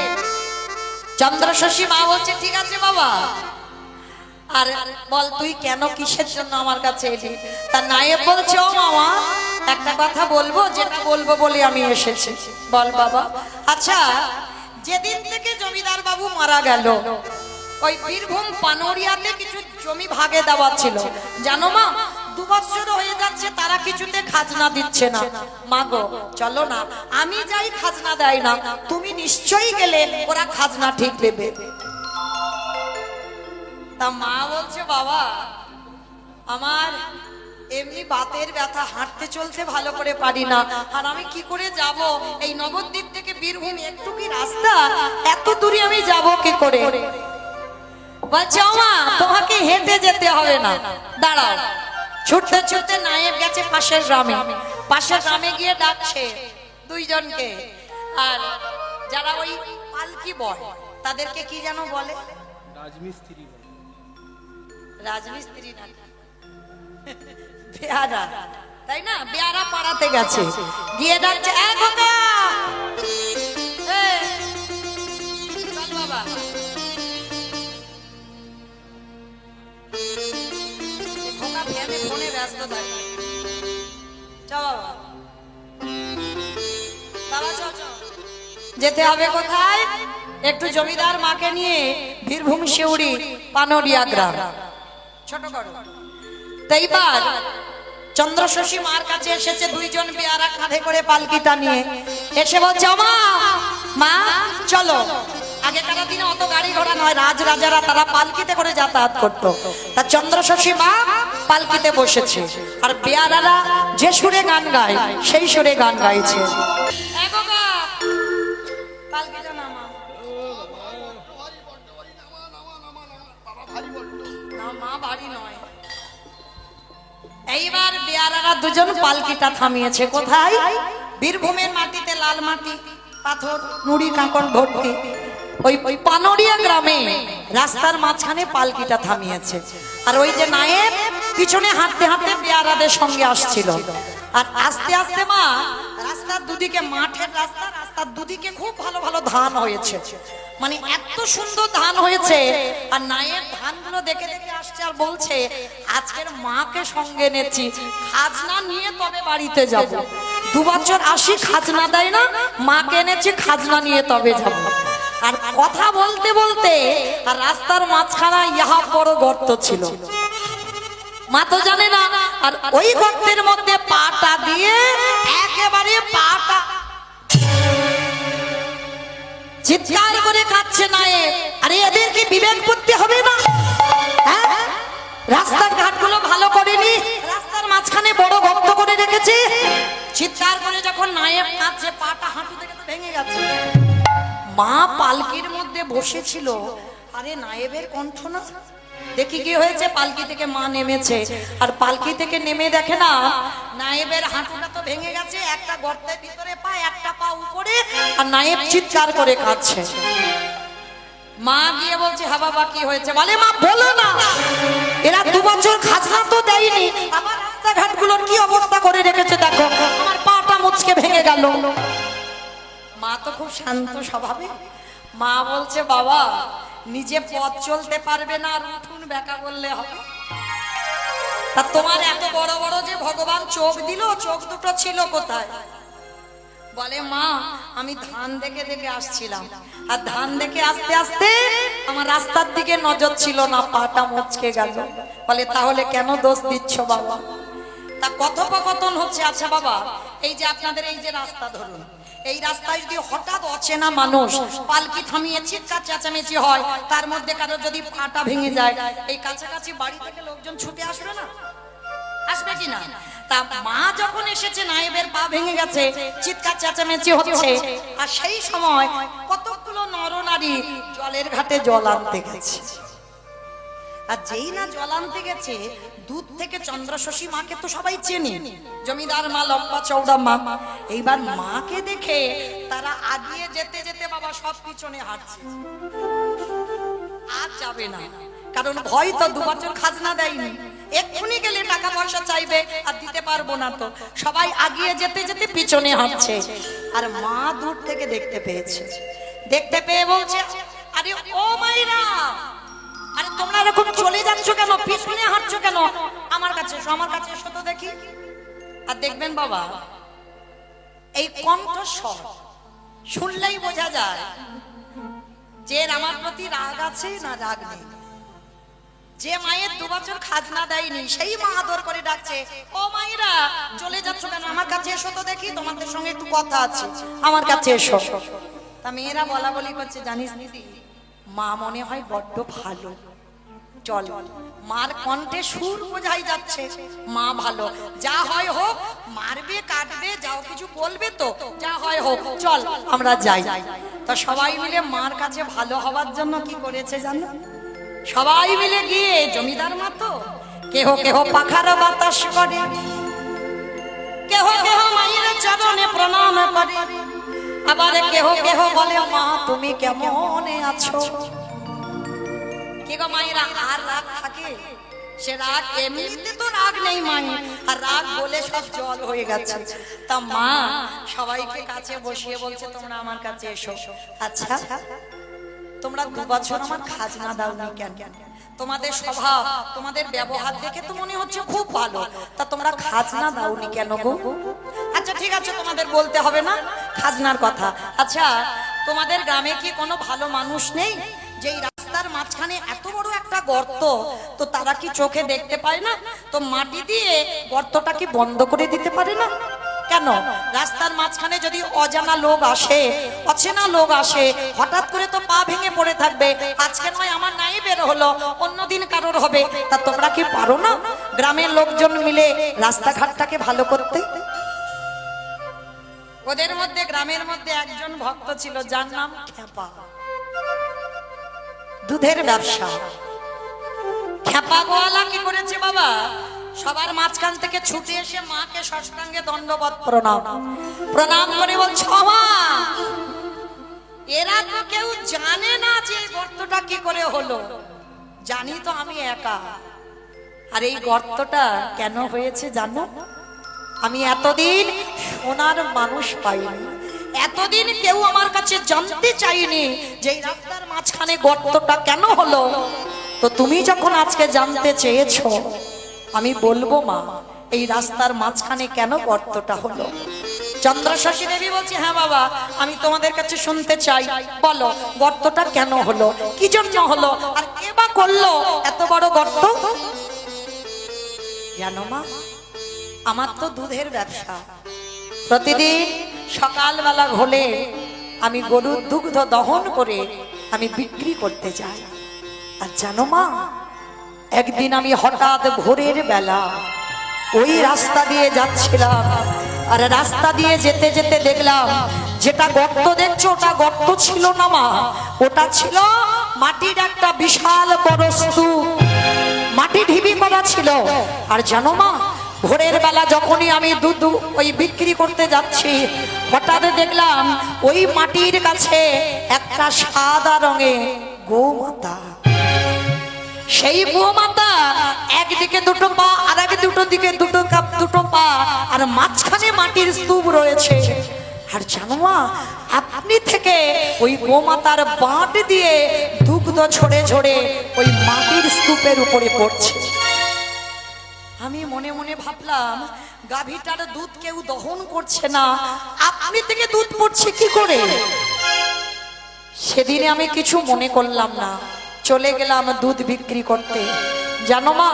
চন্দ্রশশী মা বলছে, ঠিক আছে বাবা, আর বল তুই কেন কিসের জন্য আমার কাছে এলি? তার নায়েব বলছে, ও মামা একটা কথা বলবো, যেটা বলবো বলে আমি এসেছি। বল বাবা। আচ্ছা, যেদিন থেকে জমিদার বাবু মারা গেল, ওই বীরভূম পানোরিয়াতে কিছু জমি ভাগে দেওয়া ছিল, জানো মা? 2 বছর হয়ে যাচ্ছে তারা কিছুতে খাজনা দিচ্ছে না। মা গো চলো না, আমি যাই খাজনা দেয় না, তুমি নিশ্চয়ই গেলে ওরা খাজনা ঠিক দেবে। তা মা বলছে, বাবা আমার এমনি বাতের ব্যথা, হাঁটতে চলতে ভালো করে পারি না, আর আমি কি করে যাব? এই নবদ্বীপ থেকে বীরভূম একটু কি রাস্তা, এত দূরে আমি যাব কি করে? বলছে, মা তোমাকে হেঁটে যেতে হবে না, দাঁড়াও। ছুটতে ছুটতে নায়েব গেছে পাশের গ্রামে, পাশের গ্রামে গিয়ে ডাকছে দুইজনকে, আর যারা ওই পালকি বয় তাদেরকে কি যেন বলে? রাজমিস্ত্রি। রাজমিস্ত্রি না, পেয়ারা তাই না? বেয়ারা পাড়াতে গেছে, গিয়ে ডাকছে এ খোকা, চল বাবা। খোকা ফোনে ব্যস্ত থাকে, চল বাবা, বাবা চল চল। যেতে হবে কোথায়? একটু জমিদার মাকে নিয়ে বীরভূম শিউড়ি পানরিয়া গ্রাম, ছোট করো। তাইবার চন্দ্রশশী মার কাছে এসেছে দুইজন বেয়ারা কাঁধে করে পালকিটা নিয়ে, এসে বলছে মা মা চলো। আগেকার দিনে অত গাড়ি ঘোড়া নয়, রাজারা তারা পালকিতে করে যাতায়াত করতো। তা চন্দ্রশশী মা পালকিতে বসেছে, আর বেয়ারারা যে সুরে গান গায় সেই সুরে গান গাইছে। পালকিটা নামা, না মা ভারী নয়। এইবার বেয়ারারা দুজন পালকিটা থামিয়েছে কোথায়? বীরভূমের মাটিতে, লাল মাটি, পাথর, নুড়ি কাঁকড় ভর্তি ওই পানরিয়া গ্রামে রাস্তার মাঝখানে পালকিটা থামিয়েছে। আর ওই যে নায়েব পিছনে হাঁটতে হাঁটতে বেয়ারাদের সঙ্গে আসছিল। আর আস্তে আস্তে মা রাস্তার দুদিকে, মাঠের রাস্তা, রাস্তার দুদিকে খুব ভালো ভালো ধান হয়েছে, মানে এত সুন্দর ধান হয়েছে। আর নায়েব ধানগুলো দেখে দেখে আসছে আর বলছে আজকের মাকে সঙ্গে নেছি, খাজনা নিয়ে তবে বাড়িতে যাব। 2 বছর আসি, খাজনা দেয় না, মাকে এনেছি, খাজনা নিয়ে তবে যাব। আর কথা বলতে বলতে আর রাস্তার মাঝখানে ইহা বড় গর্ত ছিল, মা তো জানে না। আর ওই গর্তের মধ্যে পাটা দিয়ে একেবারে পাটা চিৎকার করে কাঁদছে নায়েব। আরে এদের কি বিবেক বুদ্ধি হবে না? হ্যাঁ, রাস্তার ঘাটগুলো ভালো করেনি, রাস্তার মাঝখানে বড় গর্ত করে রেখেছে। চিৎকার করে যখন নায়েব কাঁদছে, পাটা হাঁটু থেকে তো ভেঙে গেছে। মা পালকির মধ্যে বসেছিল, আরে নায়েবের কণ্ঠ না, দেখি কি হয়েছে। পালকি থেকে মা নেমেছে, আর পালকি থেকে নেমে দেখে না নায়েবের হাঁটুটা তো ভেঙে গেছে, একটা গর্তের ভিতরে পা, একটা পা উপরে, আর নায়েব চিৎকার করে কাঁদছে। মা গিয়ে বলছে হ্যাঁ বাবা কি হয়েছে? বলে মা বলো না, এরা 2 বছর খাজনা তো দেয়নি, আমার রাস্তাঘাটগুলোর কি অবস্থা করে রেখেছে দেখো, আমার পাটা মুচকে ভেঙে গেল। মা তো খুব শান্ত স্বভাবে। মা বলছে বাবা নিজে পথ চলতে পারবে না, আর উঠুন বেকা বললে হবে? তা তোমার এত বড় বড় যে ভগবান চোখ দিল, চোখ দুটো ছিল কোথায়? বলে মা আমি ধান দেখে দেখে আসছিলাম, আর ধান দেখে আস্তে আস্তে আমার রাস্তার দিকে নজর ছিল না, পাটা মুচকে গেল। বলে তাহলে কেন দোষ দিচ্ছ বাবা? তা কথোপকথন হচ্ছে। আচ্ছা বাবা, এই যে আপনাদের এই যে রাস্তা ধরুন, এই রাস্তায় যদি হঠাৎ অচেনা মানুষ পালকি থামিয়ে চিৎকার চেঁচামেচি হয়, তার মধ্যে কারো যদি পাটা ভেঙে যায়, এই কাছাকাছি বাড়ি থেকে লোকজন ছুটে আসবে না? আসবে কিনা? তা মা যখন এসেছে, নায়েবের পা ভেঙে গেছে, চিৎকার চেঁচামেচি হচ্ছে, আর সেই সময় কতগুলো নরনারী জলের ঘাটে জল আনতে গেছে। আর যেই না জল আনতে গেছে, দূর থেকে চন্দ্রশশী মাকে তো সবাই চেনে, জমিদার মা, লম্বা চৌড়া মা। এইবার মাকে দেখে তারা আগিয়ে যেতে যেতে বাবা সব পিছনে হাঁটছে, আর যাবে না, কারণ ভয় তো, 2 বছর খাজনা দেয়নি, এক্ষুনি গেলে টাকা পয়সা চাইবে আর দিতে পারবো না। তো সবাই আগিয়ে যেতে যেতে পিছনে হাঁটছে। আর মা দূর থেকে দেখতে পেয়েছে, দেখতে পেয়ে বলছে আরে ও মাইরা, আরে তোমরা এরকম চলে যাচ্ছ কেন, পিছনে হাঁটছো কেন? আমার কাছে এসো, আমার কাছে এসো তো দেখি। আর দেখবেন বাবা এই কণ্ঠস্বর শুনলেই বোঝা যায় যে আমার প্রতি রাগ আছে না রাগ নেই। যে মায়ের 2 বছর খাজনা দেয়নি, সেই মা আদর করে ডাকছে ও মায়েরা চলে যাচ্ছ কেন, আমার কাছে এসো তো দেখি, তোমাদের সঙ্গে একটু কথা আছে, আমার কাছে এসো। তা মেয়েরা বলা বলি করছে জানিস দিদি, মা মনে হয় বড্ড ভালো, চল। মার কণ্ঠে সুর বোঝাই যাচ্ছে মা ভালো, যা হয় হোক, মারবে কাটবে যাও কিছু বলবে তো, যা হয় হোক, চল আমরা যাই। তা সবাই মিলে মার কাছে ভালো হওয়ার জন্য কি করেছে জানো? সবাই মিলে গিয়ে, জমিদার মা তো কেহ কেহ পাখার বাতাস করে, কেহ কেহ মায়ের চরণে প্রণাম করে, আবার কেহ কেহ বলে মা তুমি কেমন আছো। কে গো মায়েরা আর রাগ থাকে? সে রাগ এমনিতে তো রাগ নেই মায়ের, আর রাগ বলে সব জল হয়ে গেছে। তা মা সবাইকে কাছে বসিয়ে বলছে তোমরা আমার কাছে এসো। আচ্ছা তোমরা 2 বছর আমার খাজনা দাওনি কেন? তোমাদের স্বভাব তোমাদের ব্যবহার দেখে তো মনে হচ্ছে খুব ভালো, তা তোমরা খাজনা দাওনি কেন গো? আচ্ছা ঠিক আছে, তোমাদের বলতে হবে না খাজনার কথা। আচ্ছা তোমাদের গ্রামে কি কোনো ভালো মানুষ নেই যে এই রাস্তার মাঝখানে এত বড় একটা গর্ত, তো তারা কি চোখে দেখতে পায় না? তো মাটি দিয়ে গর্তটা কি বন্ধ করে দিতে পারে না কেন? রাস্তার মাঝখানে যদি অজানা লোক আসে, অচেনা লোক আসে, হঠাৎ করে তো পা ভেঙে পড়ে থাকবে। আজকে নয় আমার নাই বের হলো, অন্যদিন কারোর হবে, তা তোমরা কি পারো না গ্রামের লোকজন মিলে রাস্তাঘাটটাকে ভালো করতে? ওদের মধ্যে গ্রামের মধ্যে একজন ভক্ত ছিল যার নাম খেপা, দুধের ব্যবসা। খেপা গোয়ালা কি করেছে বাবা, সবার মাঝখান থেকে ছুটে এসে মাকে ষষ্ঠাঙ্গে দণ্ডবত প্রণাম করে বলছে মা, এরা তো কেউ জানে না যে গর্তটা কি করে হলো, জানি তো আমি একা। আর এই গর্তটা কেন হয়েছে জানো? আমি এতদিন সোনার মানুষ পাইনি, এতদিন কেউ আমার কাছে জানতে চাইনি যে এই রাস্তার মাঝখানে গর্তটা কেন হলো। তো তুমি যখন আজকে জানতে চেয়েছো, আমি বলবো মা এই রাস্তার মাঝখানে কেন গর্তটা হলো। চন্দ্রশশী দেবী বলছে হ্যাঁ বাবা আমি তোমাদের কাছে শুনতে চাই, বলো গর্তটা কেন হলো, কি জন্য হলো, আর কে বা করলো এত বড় গর্ত? জানো মা, আমার তো দুধের ব্যবসা, প্রতিদিন সকালবেলা হলে আমি গরুর দুগ্ধ দহন করে আমি বিক্রি করতে যাই। আর জানো মা, একদিন আমি হঠাৎ ভোরের বেলা ওই রাস্তা দিয়ে যাচ্ছিলাম, আর রাস্তা দিয়ে যেতে যেতে দেখলাম যেটা গর্ত দেখছো ওটা গর্ত ছিল না মা, ওটা ছিল মাটির একটা বিশাল বড় স্তূপ, মাটি ঢিবি করা ছিল। আর জানো মা, ভোরের বেলা যখনই আমি দুধ ওই বিক্রি করতে যাচ্ছি, হঠাৎ দেখলাম ওই মাটির কাছে একটা সাদা রঙের গোমাতা। সেই গোমাতা একদিকে দুটো পা, আর এক দিকে দুটো পা, আর মাঝখানে মাটির স্তূপ রয়েছে। আর জানো মা, আপনি থেকে ওই গোমাতার বাঁট দিয়ে দুগ্ধ ঝরে ঝরে ওই মাটির স্তূপের উপরে পড়ছে। আমি মনে মনে ভাবলাম গাভীটার দুধ কেউ দহন করছে না, আপনি থেকে দুধ পড়ছে কি করে? সেদিনে আমি কিছু মনে করলাম না, চলে গেলাম দুধ বিক্রি করতে। জানো মা,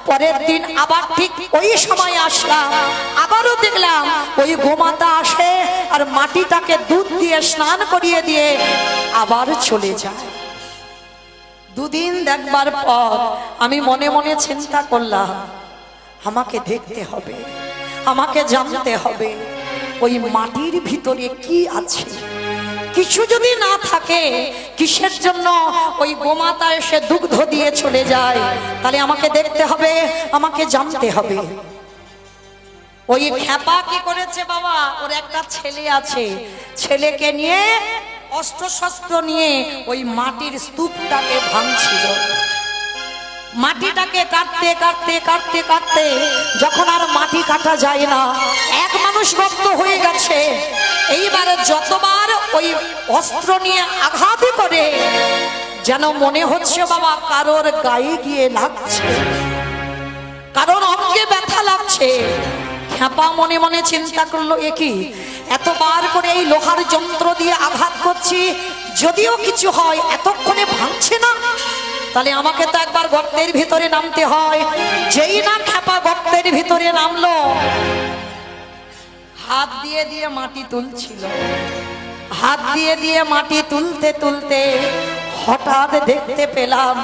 পরের দিন আবার ঠিক ওই সময় আসলাম, আবারও দেখলাম ওই গোমাতা আসে আর মাটিটাকে দুধ দিয়ে স্নান করিয়ে দিয়ে আবার চলে যায়। দুদিন দেখবার পর আমি মনে মনে চিন্তা করলাম আমাকে দেখতে হবে, আমাকে জানতে হবে ওই মাটির ভিতরে কি আছে। কিছু যদি না থাকে, কিসের জন্য ওই গোমাতা এসে দুগ্ধ দিয়ে চলে যায়, তাহলে আমাকে দেখতে হবে, আমাকে জানতে হবে। ওই খেপা কি করেছে বাবা, ওর একটা ছেলে আছে, ছেলেকে নিয়ে অস্ত্র শস্ত্র নিয়ে ওই মাটির স্তূপটাকে ভাঙছিল। মাটিটাকে কাটতে কাটতে কাটতে কাটতে যখন আর মাটি কাটা যায় না, এক মানুষ রক্ত হয়ে গেছে। এইবারে যতবার ওই অস্ত্র নিয়ে আঘাত করে যেন মনে হচ্ছে বাবা কারোর গায়ে গিয়ে লাগছে, কারোর অঙ্গে ব্যথা লাগছে। খেপা মনে মনে চিন্তা করলো একই, এতবার করে এই লোহার যন্ত্র দিয়ে আঘাত করছি, যদিও কিছু হয় এতক্ষণে ভাঙছে না, তাহলে আমাকে তো একবার গর্তের ভিতরে নামতে হয়। যেই না খেপা গর্তের ভিতরে নামলো, হাত দিয়ে দিয়ে মাটি তুলছিল, হাত দিয়ে দিয়ে মাটি তুলতে তুলতে হঠাৎ দেখতে পেলাম।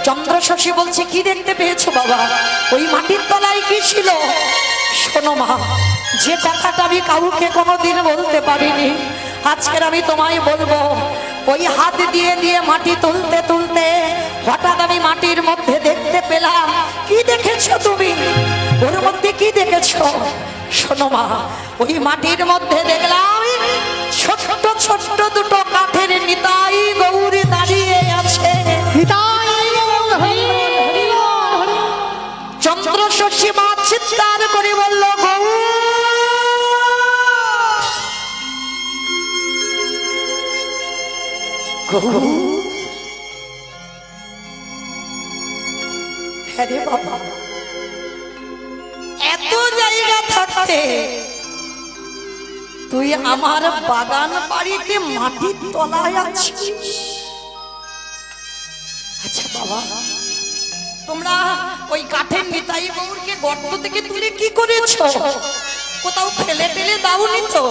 চন্দ্রশশী বলছে কি দেখতে পেয়েছো বাবা? ওই মাটির তলায় কি ছিল? শোনো মা, যে কথাটা আমি কাউকে কোনোদিন বলতে পারিনি, আজকের আমি তোমায় বলবো। ওই হাত দিয়ে দিয়ে মাটি তুলতে তুলতে হঠাৎ আমি মাটির মধ্যে দেখতে পেলাম। কি দেখেছো তুমি? ওর মধ্যে কি দেখেছো? শোনো মা, ওই মাটির মধ্যে দেখলাম ছোট্ট ছোট্ট দুটো কাঠের নিতাই গৌরী দাঁড়িয়ে আছে। হ্যাঁ রে বাবা, এত জায়গা থাকতে তুই আমার বাগান বাড়িতে মাটির তলায় আছিস। আচ্ছা বাবা, তোমরা ওই কাঠের নিতাই গৌরকে গর্ত থেকে তুলে কি করেছো? কোথাও ফেলে টেলে দাওনি তো?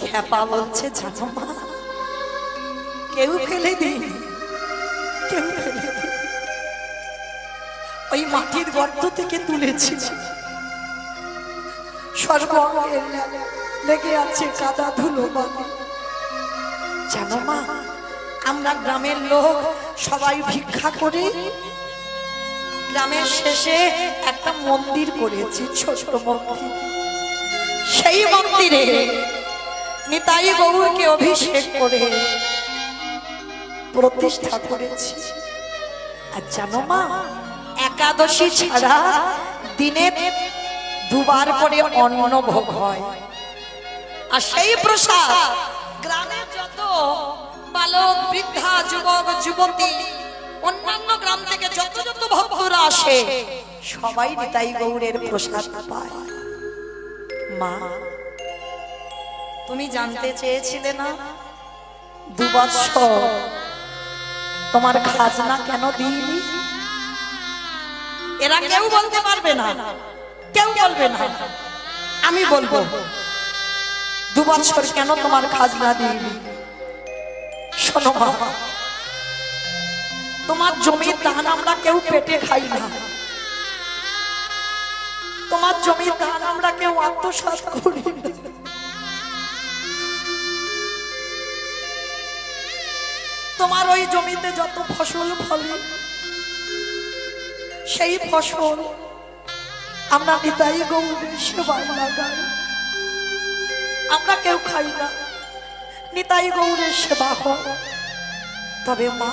খেপা বলছে, জানো মা, কেউ ফেলে দিইনি, কেউ ফেলে দিইনি, ওই মাটির গর্ত থেকে তুলেছি। সর্বঙ্গে লেগে আছে কাদা ধুলো বালি। জানো মা, আমরা গ্রামের লোক সবাই ভিক্ষা করে গ্রামের শেষে একটা মন্দির করেছি, ছোট মন্দির। সেই মন্দিরে নিতাই গৌরকে অভিষেক করে প্রতিষ্ঠা করেছি। আর জানো মা, একাদশী ছাড়া দিনে দুবার করে অন্ন ভোগ হয়। আর সেই প্রসাদ গ্রামের যত বালক, বৃদ্ধা, যুবক, যুবতী, অন্যান্য গ্রাম থেকে যত যত ভক্তরা আসে, সবাই নিতাই গৌরের প্রসাদ পায়। মা, তুমি জানতে চেয়েছিলে না 2 বছর তোমার খাজনা কেন দিইনি? এরা কেউ বলতে পারবে না, কেউ বলবে না, আমি বলবো 2 বছর কেন তোমার খাজনা দিইনি। শোনো বাবা, তোমার জমির ধান আমরা কেউ পেটে খাই না, তোমার জমির ধান আমরা কেউ আত্মসাৎ করি না। তোমার ওই জমিতে যত ফসল ফলে, সেই ফসল আমরা নিতাই গৌরের সেবায় লাগাই, আমরা কেউ খাই না, নিতাই গৌরের সেবা হয়। তবে মা,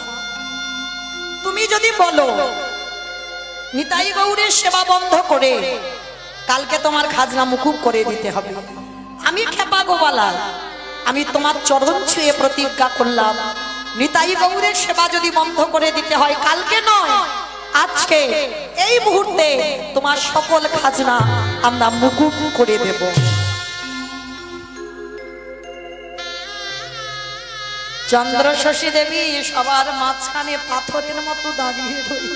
তুমি যদি বলো নিতাই গৌরের সেবা বন্ধ করে কালকে তোমার খাজনা মুকুব করে দিতে হবে, আমি খেপা গোপালাল, আমি তোমার চরণ ছুঁয়ে প্রতিজ্ঞা করলাম, নিতাই গৌরের সেবা যদি বন্ধ করে দিতে হয়, কালকে নয় আজকে এই মুহূর্তে তোমার সকল খাজনা আমরা মুকুব করে দেব। চন্দ্র শশী দেবী সবার মাঝখানে পাথরের মতো দাঁড়িয়ে রইল।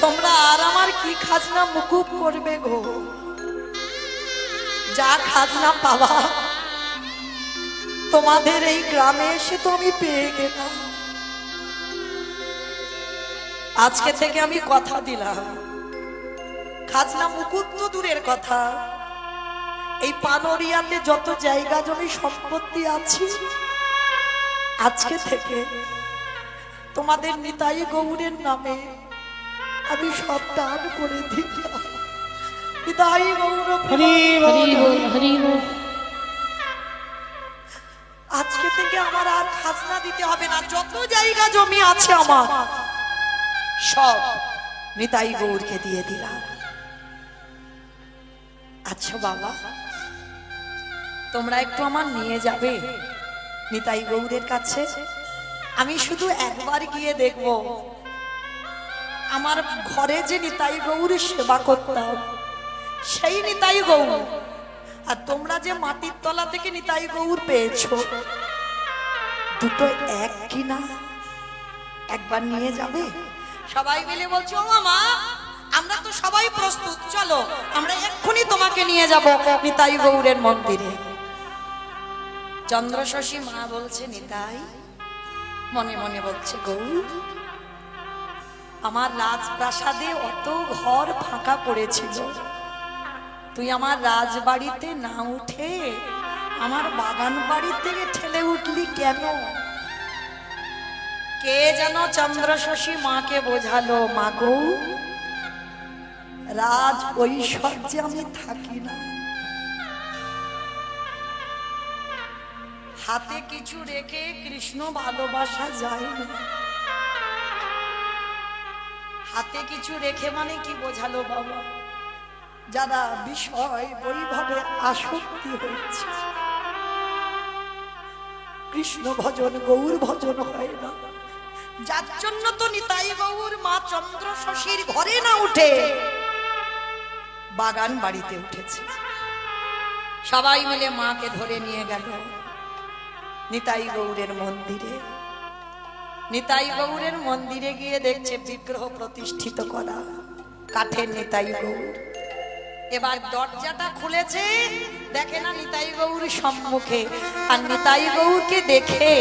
তোমরা আর আমার কি খাজনা মুকুব করবে গো? যা খাজনা পাওয়া তোমাদের এই গ্রামে এসে তো আমি পেয়ে গেলাম। আজকে থেকে আমি কথা দিলাম, খাজনা মুকুব তো দূরের কথা, এই পানরিয়াতে যত জায়গা জমি সম্পত্তি আছে, আজকে থেকে তোমাদের নিতাই গৌরের নামে আমি সব দান করে দিলাম। নিতাই গৌর হরি বল, হরি বল। আজকে থেকে আমার আর খাজনা দিতে হবে না, যত জায়গা জমি আছে আমার সব নিতাই গৌরকে দিয়ে দিলাম। আচ্ছা বাবা, তোমরা একটু আমার নিয়ে যাবে নিতাই গৌরের কাছে? আমি শুধু একবার গিয়ে দেখব আমার ঘরে যে নিতাই গৌরের সেবা করতাম সেই নিতাই গৌর, আর তোমরা যে মাটির তলা থেকে নিতাই গৌর পেয়েছো, দুটো এক কিনা একবার নিয়ে যাবে? সবাই মিলে বলছো, ও মামা আমরা তো সবাই প্রস্তুত, চলো আমরা এক্ষুনি তোমাকে নিয়ে যাব নিতাই গৌরের মন্দিরে। চন্দ্র শশী মা বলছে, নিতাই মনে মনে বলছে, গৌর আমার রাজপ্রাসাদে অত ঘর ফাঁকা পড়েছিল, তুই আমার রাজবাড়িতে না উঠে আমার বাগান বাড়ি থেকে ঠেলে উঠলি কেন? কে যেন চন্দ্র শশী মাকে বোঝালো, মা গো রাজ ঐশ্বর্যে আমি থাকি না, হাতে কিছু রেখে কৃষ্ণ ভালোবাসা যায় না। হাতে কিছু রেখে মানে কি বোঝালো বাবা? যারা বিষয় বৈভবে আসক্তি হয়েছে, কৃষ্ণ ভজন গৌর ভজন হয় না, যার জন্য তো নিতাই গৌর মা চন্দ্র শশীর ঘরে না উঠে বাগান বাড়িতে উঠেছে। সবাই মিলে মাকে ধরে নিয়ে গেল নিতাই গৌরের মন্দিরে। নিতাই গৌরের মন্দিরে গিয়ে দেখছে বিগ্রহ প্রতিষ্ঠিত করা, কাঠের নিতাই গৌর। এবার দরজাটা খুলেছে, দেখে না নিতাই গৌর সম্মুখে। আর নিতাই গৌরকে দেখে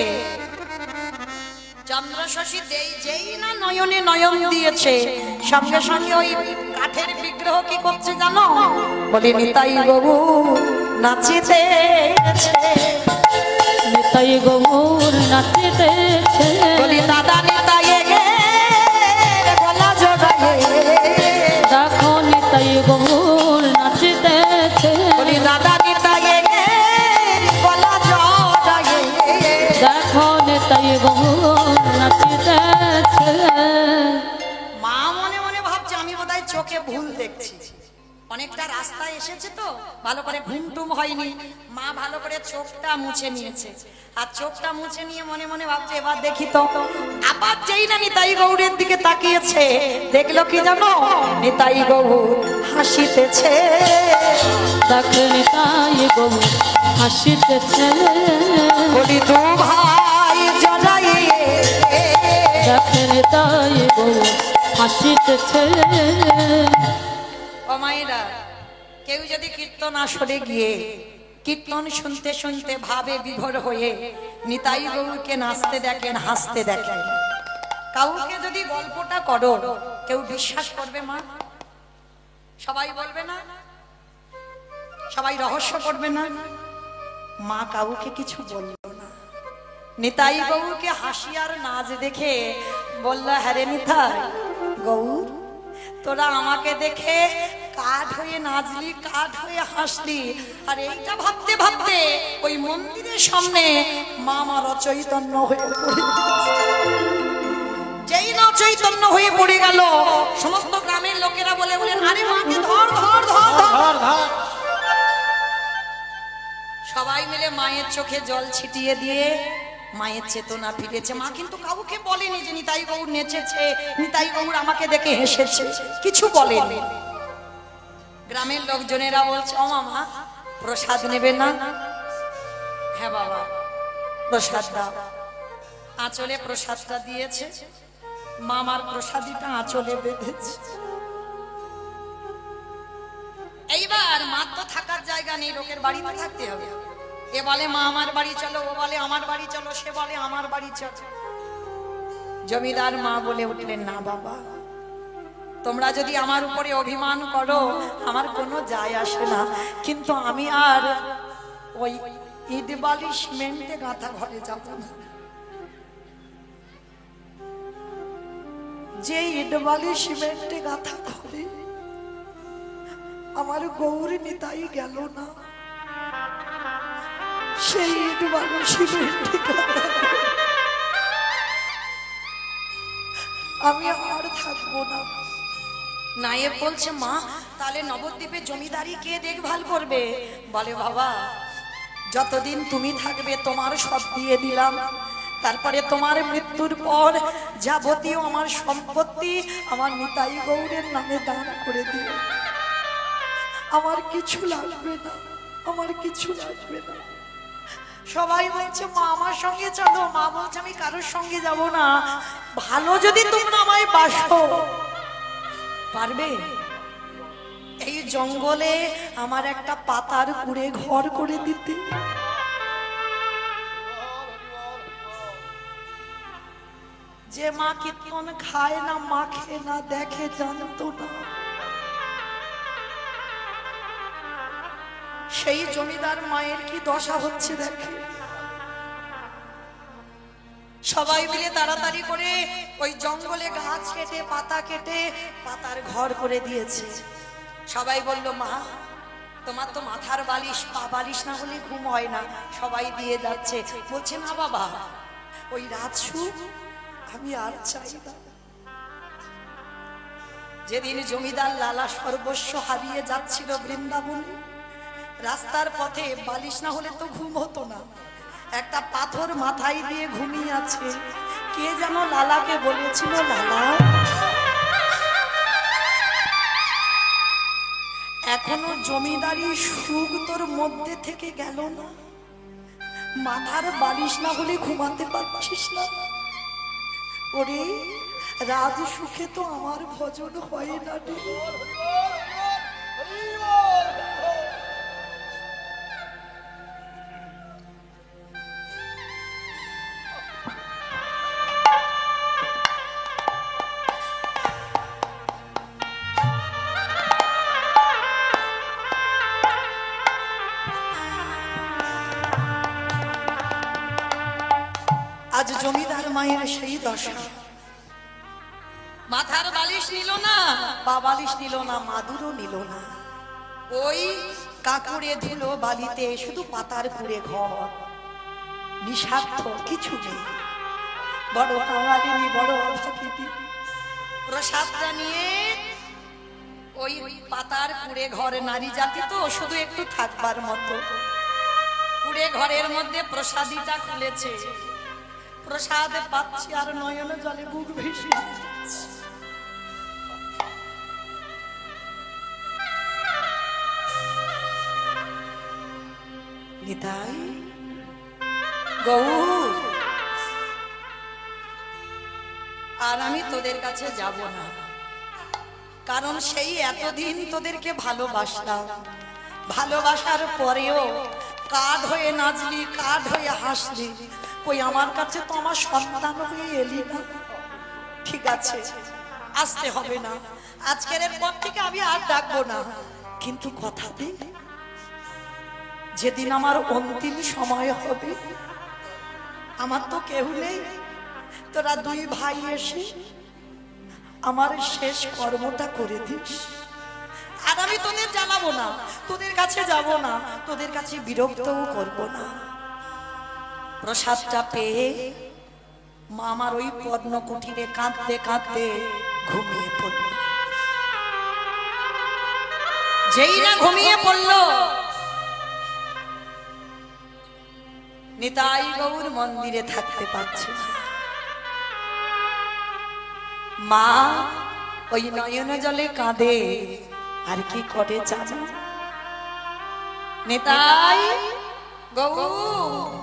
চন্দ্র শশী যেই না নয়নে নয়ন দিয়েছে, সঙ্গে সঙ্গে ওই কাঠের বিগ্রহ কি করছে জানো? বলে নিতাই গৌর নাচিতেছে, নিতাই গৌর নাচিতেছে। বলি দাদা নিতাই গে গলা জড়ায়ে, দেখো নিতাই গৌর নাচিতেছে। বলি দাদা নিতাই গে গলা জড়ায়ে, দেখো নিতাই গৌর নাচিতেছে। মা মনে মনে ভাবছে আমি বোধহয় চোখে ভুল দেখছি। অনেকটা রাস্তায় এসেছে তো ভালো করে ঘুমটুম হয়নি, মা ভালো করে চোখটা মুছে নিয়েছে। আর চোখটা মুছে নিয়ে মনে মনে ভাবছে এবার দেখি তো। আবার যেই না নিতাই গৌরের দিকে তাকিয়েছে, দেখলো কি জানো? নিতাই গৌর হাসিতেছে। দেখো নিতাই গৌর হাসিতেছে। বলি দু ভাই জড়াইয়ে, দেখো নিতাই গৌর হাসিতেছে। ও মায়েরা, কেউ যদি কীর্তন আসরে গিয়ে কীর্তন শুনতে শুনতে ভাবে বিভোর হয়ে নিতাই গৌরকে নাচতে দেখেন, হাসতে দেখেন, কাউকে যদি গল্পটা করো কেউ বিশ্বাস করবে মা? সবাই বলবে না? সবাই রহস্য করবে না? মা কাউকে কিছু বলল না। নিতাই গৌরকে হাসি আর নাচ দেখে বলল, হ্যাঁ রে নিতাই গৌর, তোরা আমাকে দেখে কাঠ হয়ে নাচলি, কাঠ হয়ে হাসলি। আর এইটা ভাবতে ভাবতে ওই মন্দিরের সামনে মা আমার অচৈতন্য হয়ে পড়ে। যেই না চৈতন্য হয়ে পড়ে গেল, সমস্ত গ্রামের লোকেরা বলে বলেন, আরে মাকে ধর ধর ধর ধর। ধর ধর। সবাই মিলে মায়ের চোখে জল ছিটিয়ে দিয়ে মায়ের চেতনা ফিরেছে। মা কিন্তু কাউকে বলেনি যে নিতাই গৌর নেচেছে, নিতাই গৌর আমাকে দেখে হেসেছে, কিছু বলেনি। গ্রামের লোকজনেরা বলছে, ও মামা প্রসাদ নেবে না? হ্যাঁ বাবা প্রসাদ দাও। আঁচলে প্রসাদটা দিয়েছে, মামার প্রসাদিটা আঁচলে বেঁধেছে। এইবার মা তো থাকার জায়গা নেই, লোকের বাড়িতে থাকতে হবে। এ বলে মা আমার বাড়ি চলো, ও বলে আমার বাড়ি চলো, সে বলে আমার বাড়ি চলো। জমিদার মা বলে উঠলেন, না বাবা, তোমরা যদি আমার উপরে অভিমান করো আমার কোনো যায় আসে না, কিন্তু আমি আর ওই ইট বালি সিমেন্টে গাঁথা ঘরে যাব না। যে ইট বালি সিমেন্টে গাঁথা ঘরে আমার গৌর নিতাই গেল না, সেই ইট বালি সিমেন্টে গাঁথা আমি আর থাকবো না। নায়েব বলছে, মা তাহলে নবদ্বীপে জমিদারি কে দেখভাল করবে? বলে, বাবা যতদিন তুমি থাকবে তোমার সব দিয়ে দিলাম, তারপরে তোমার মৃত্যুর পর যাবতীয় আমার সম্পত্তি আমার নিতাই গৌরের নামে দান করে দিও। আমার কিছু লাগবে না, আমার কিছু লাগবে না। সবাই বলছে, মা আমার সঙ্গে চলো। মা বলছে, আমি কারোর সঙ্গে যাব না, ভালো যদি তোমরা আমায় বাসো। পারবে? এই জঙ্গলে আমার একটা পাতার কুড়ে ঘর করে দিতে? যে মা কীর্তন খায় না, মাখে না, দেখে, জানতো না, সেই জমিদার মায়ের কি দশা হচ্ছে দেখে। সবাই মিলে তাড়াতাড়ি করে ওই জঙ্গলে গাছ কেটে পাতা কেটে পাতার ঘর করে দিয়েছে। সবাই বলল, মা তোমার তো মাথার বালিশ পা বালিশ না হলে ঘুম হয় না, সবাই দিয়ে যাচ্ছে। বলছে, না বাবা ওই রাজসুখ আমি আর চাই না, যেদিন জমিদার লালা সর্বস্ব হারিয়ে যাচ্ছিল বৃন্দাবনে, রাস্তার পথে বালিশ না হলে তো ঘুম হতো না, একটা পাথর মাথায় দিয়ে ঘুমিয়ে আছে। কে যেন লালাকে বলেছিল, লালা এখনো জমিদারি সুখ তোর মধ্যে থেকে গেল না, মাথার বালিশ না হলে ঘুমাতে পারছিস না। ওরে রাজ সুখে তো আমার ভজন হয় না রে। আজ জমিদার মায়ের সেই দশা, মাথার বালিশ নিল না, পা বালিশ নিল না, মাদুরও নিল না। ওই কাকুরে ধুলো বালিতে শুধু পাতার কুড়ে ঘর, নিঃস্বার্থ কিছু নেই। বড় কাঙালিনী, বড় অভাগিনী, প্রসাদটা নিয়ে ওই পাতার কুড়ে ঘর, নারী জাতি তো শুধু একটু থাকবার মতো, কুড়ে ঘরের মধ্যে প্রসাদীটা খুলেছে। প্রসাদ পাচ্ছি আর নয়ন জলে বুক ভেসে যাচ্ছে। নিতাই গৌর, আর আমি তোদের কাছে যাব না, কারণ সেই এতদিন তোদেরকে ভালোবাসলাম, ভালোবাসার পরেও কাঁধ হয়ে নাচলি, কাঁধ হয়ে হাসলি, কই আমার কাছে তো আমার সন্তান হয়ে এলি না। ঠিক আছে, আসতে হবে না, আজকের পর থেকে আমি আর ডাকবো না, কিন্তু কথা দিই যেদিন আমার অন্তিম সময় হবে, আমার তো কেউ নেই, তোরা দুই ভাই এসে আমার শেষ কর্মটা করে দিস। আর আমি তোদের জ্বালাবো না, তোদের কাছে যাব না, তোদের কাছে বিরক্তও করব না। প্রসাদটা পেয়ে মা আমার ওই পদ্ম কুটিরে কাঁদতে কাঁদতে ঘুমিয়ে পড়ল। যেই না ঘুমিয়ে পড়ল, নিতাই গৌর মন্দিরে থাকতে পারছে না। মা ওই নয়ন জলে কাঁদে, আর কি করে জানো? নিতাই গৌর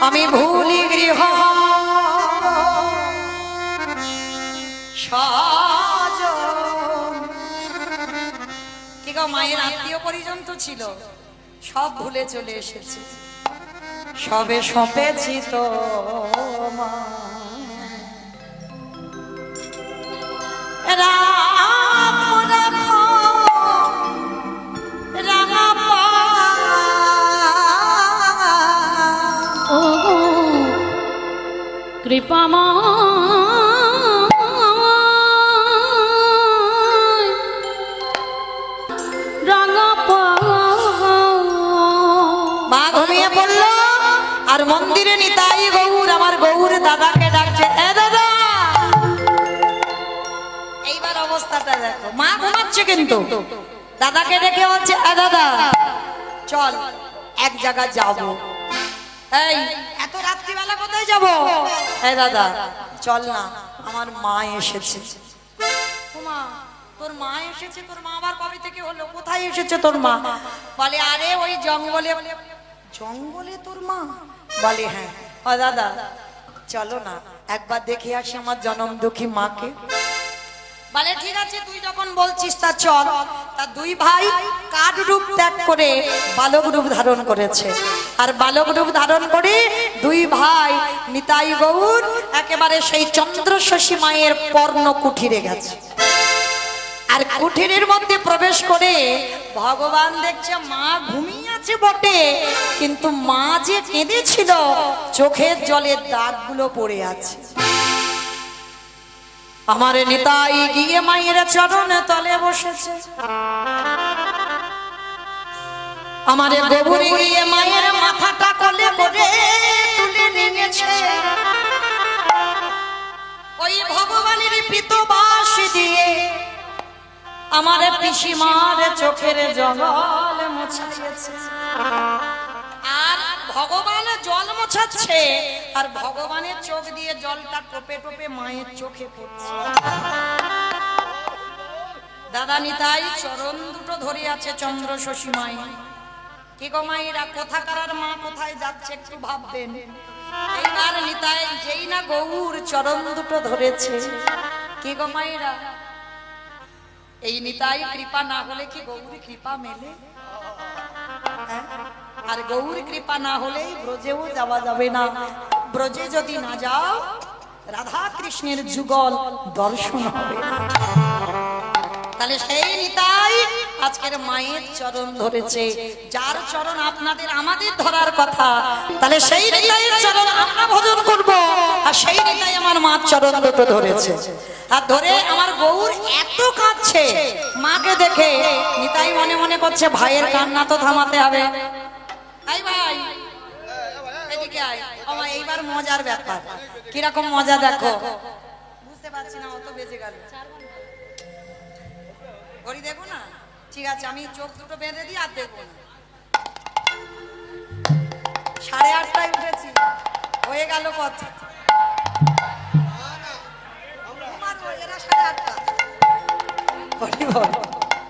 আমি ভুলি গৃহ কি গো, মায়ের আত্মীয় পরিজন তো ছিল, সব ভুলে চলে এসেছে, সবে সপেছি তো মা। কৃপামা মা ঘুমিয়ে পড়ল, আর মন্দিরে নিতাই গৌর আমার গৌর দাদাকে ডাকছে, এ দাদা। এইবার অবস্থাটা দেখো, মা ঘুমাচ্ছে কিন্তু দাদাকে ডেকে হচ্ছে, এ দাদা চল এক জায়গায় যাবো। এই এত রাত্রিবেলা কোথায় যাব? এই দাদা চল না, আমার মা এসেছে। মা, তোর মা এসেছে? তোর মা আবার কবে থেকে হলো? কোথায় এসেছে তোর মা? বলে আরে ওই জঙ্গলে। জঙ্গলে তোর মা? বলে হ্যাঁ। ও দাদা চলো না একবার দেখে আসি আমার জনম দুঃখী মাকে। বলে ঠিক আছে, তুই যখন বলছিস তা চল। তা দুই ভাই কাঠ রূপ ত্যাগ করে বালক রূপ ধারণ করেছে, আর বালক রূপ ধারণ করে দুই ভাই নিতাই গৌর একেবারে সেই চন্দ্রশশী মায়ের পর্ণ কুঠিরে গেছে। আর কুঠিরের মধ্যে প্রবেশ করে ভগবান দেখছে মা ঘুমিয়ে আছে বটে, কিন্তু মা যে কেঁদেছিল চোখের জলের দাগগুলো পড়ে আছে। আমার নিতাই গিয়ে মায়ের চরণে তলে বসেছে, আমার গৌরী গিয়ে মায়ের মাথাটা কোলে করে তুলে নিয়েছে। ওই ওই ভগবানের পিতবাস দিয়ে আমার পিসিমার চোখের জল মোছাইছে। আর ভগবান জল মোছাচ্ছে আর ভগবানের চোখ দিয়ে জলটা টোপে টোপে মায়ের চোখে পড়ছে। দাদা নিতাই চরণ দুটো ধরে আছে চন্দ্র শশী মাই। কি গো মায়েরা, কোথাকার মা কোথায় যাচ্ছে একটু ভাববেন। এইবার নিতাই যেই না গৌর চরণ দুটো ধরেছে, কি গো মায়েরা, এই নিতাই কৃপা না হলে কি গৌর কৃপা মেলে? হ্যাঁ? আর গৌর কৃপা না হলে ব্রজেও যাওয়া যাবে না। ব্রজে যদি না যাও রাধা কৃষ্ণের যুগল দর্শন হবে না। তাহলে সেই নিতাই আজকের মায়ের চরণ ধরেছে, যার চরণ আপনাদের আমাদের ধরার কথা। তাহলে সেই নিতাইয়ের চরণ আমরা ভজন করব, আর সেই নিতাই আমার মার চরণ দুটো ধরেছে। আর ধরে আমার গৌর এত কাঁদছে মাকে দেখে, নিতাই মনে মনে করছে ভাইয়ের কান্না তো থামাতে হবে। এই ভাই এদিকে আয়। আমার এইবার মজার ব্যাপার, কিরকম মজা দেখো। বুঝতে পারছি না, অত বেজে গেল। ঘড়ি দেখো না, ঠিক আছে আমি চোখ দুটো বেঁধে দিই আর দেখবো না। 8:30টায় উঠেছি, হয়ে গেল কত?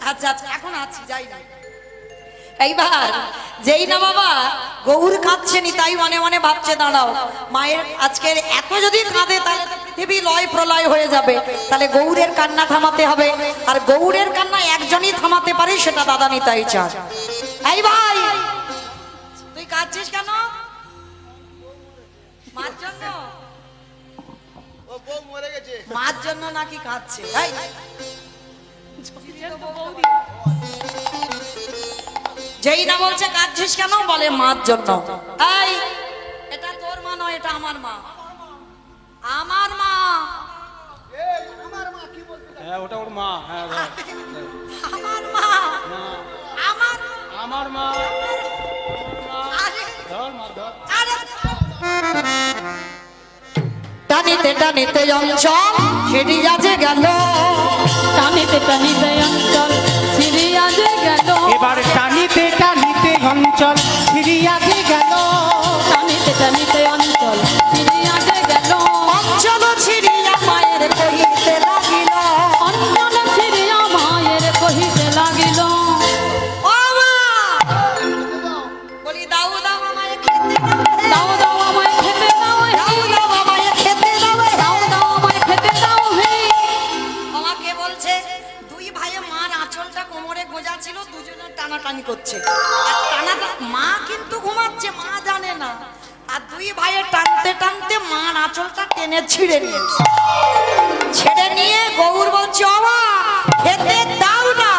আচ্ছা আচ্ছা এখন আছি, যাই না। এইবার যেই না বাবা গৌর কাঁদছে, নিতাই মনে মনে ভাবছে দাঁড়াও, মায়ের আজকের এত যদি কাঁদে তাহলে পৃথিবী লয় প্রলয় হয়ে যাবে। তাহলে গৌরের কান্না থামাতে হবে, আর গৌরের কান্না একজনই থামাতে পারে, সেটা দাদা নিতাই চাঁদ। এই ভাই তুই কাঁদছিস কেন? মার জন্য? মার জন্য নাকি কাঁদছে? যেই না বলছে কাঁদছিস কেন, বলে মার জন্য। এই এটা তোর মা নয়, এটা আমার মা। আমার মা। হ্যাঁ ওটা ওর মা। হ্যাঁ আমার মা। আমার আমার মা। আরে ধর মা ধর। আরে টানিতে টানিতে অঞ্চল ছিড়িয়া যে গেল, টানিতে টানিতে অঞ্চল ছিড়িয়া যে গেল, এবার টানিতে টানিতে অঞ্চল ফিরিয়া যে গেল। টানিতে টানিতে অঞ্চল ছিড়িয়া যে গেল, অঞ্চল ছিড়িয়া মায়ের কহিতে লাগিল, অঞ্চল ছিড়িয়া মায়ের কহিতে লাগিল, ও মা বলি দাও দাও আমায় খেতে দাও, দাও দাও আমায় খেতে দাও হে, দাও দাও আমায় খেতে দাও, দাও দাও আমায় খেতে দাও হে। আমাকে বলছে দুই ভাইয়ে মার আঁচলটা কোমরে গোজা ছিল, দুজনে টানাটানি করছে। আর মা কিন্তু ঘুমাচ্ছে, মা জানে না। আর দুই ভাইয়ে টানতে টানতে মার আঁচলটা টেনে ছিঁড়ে নিয়েছে। ছেড়ে নিয়ে গৌর বলছে ও মা খেতে দাও না।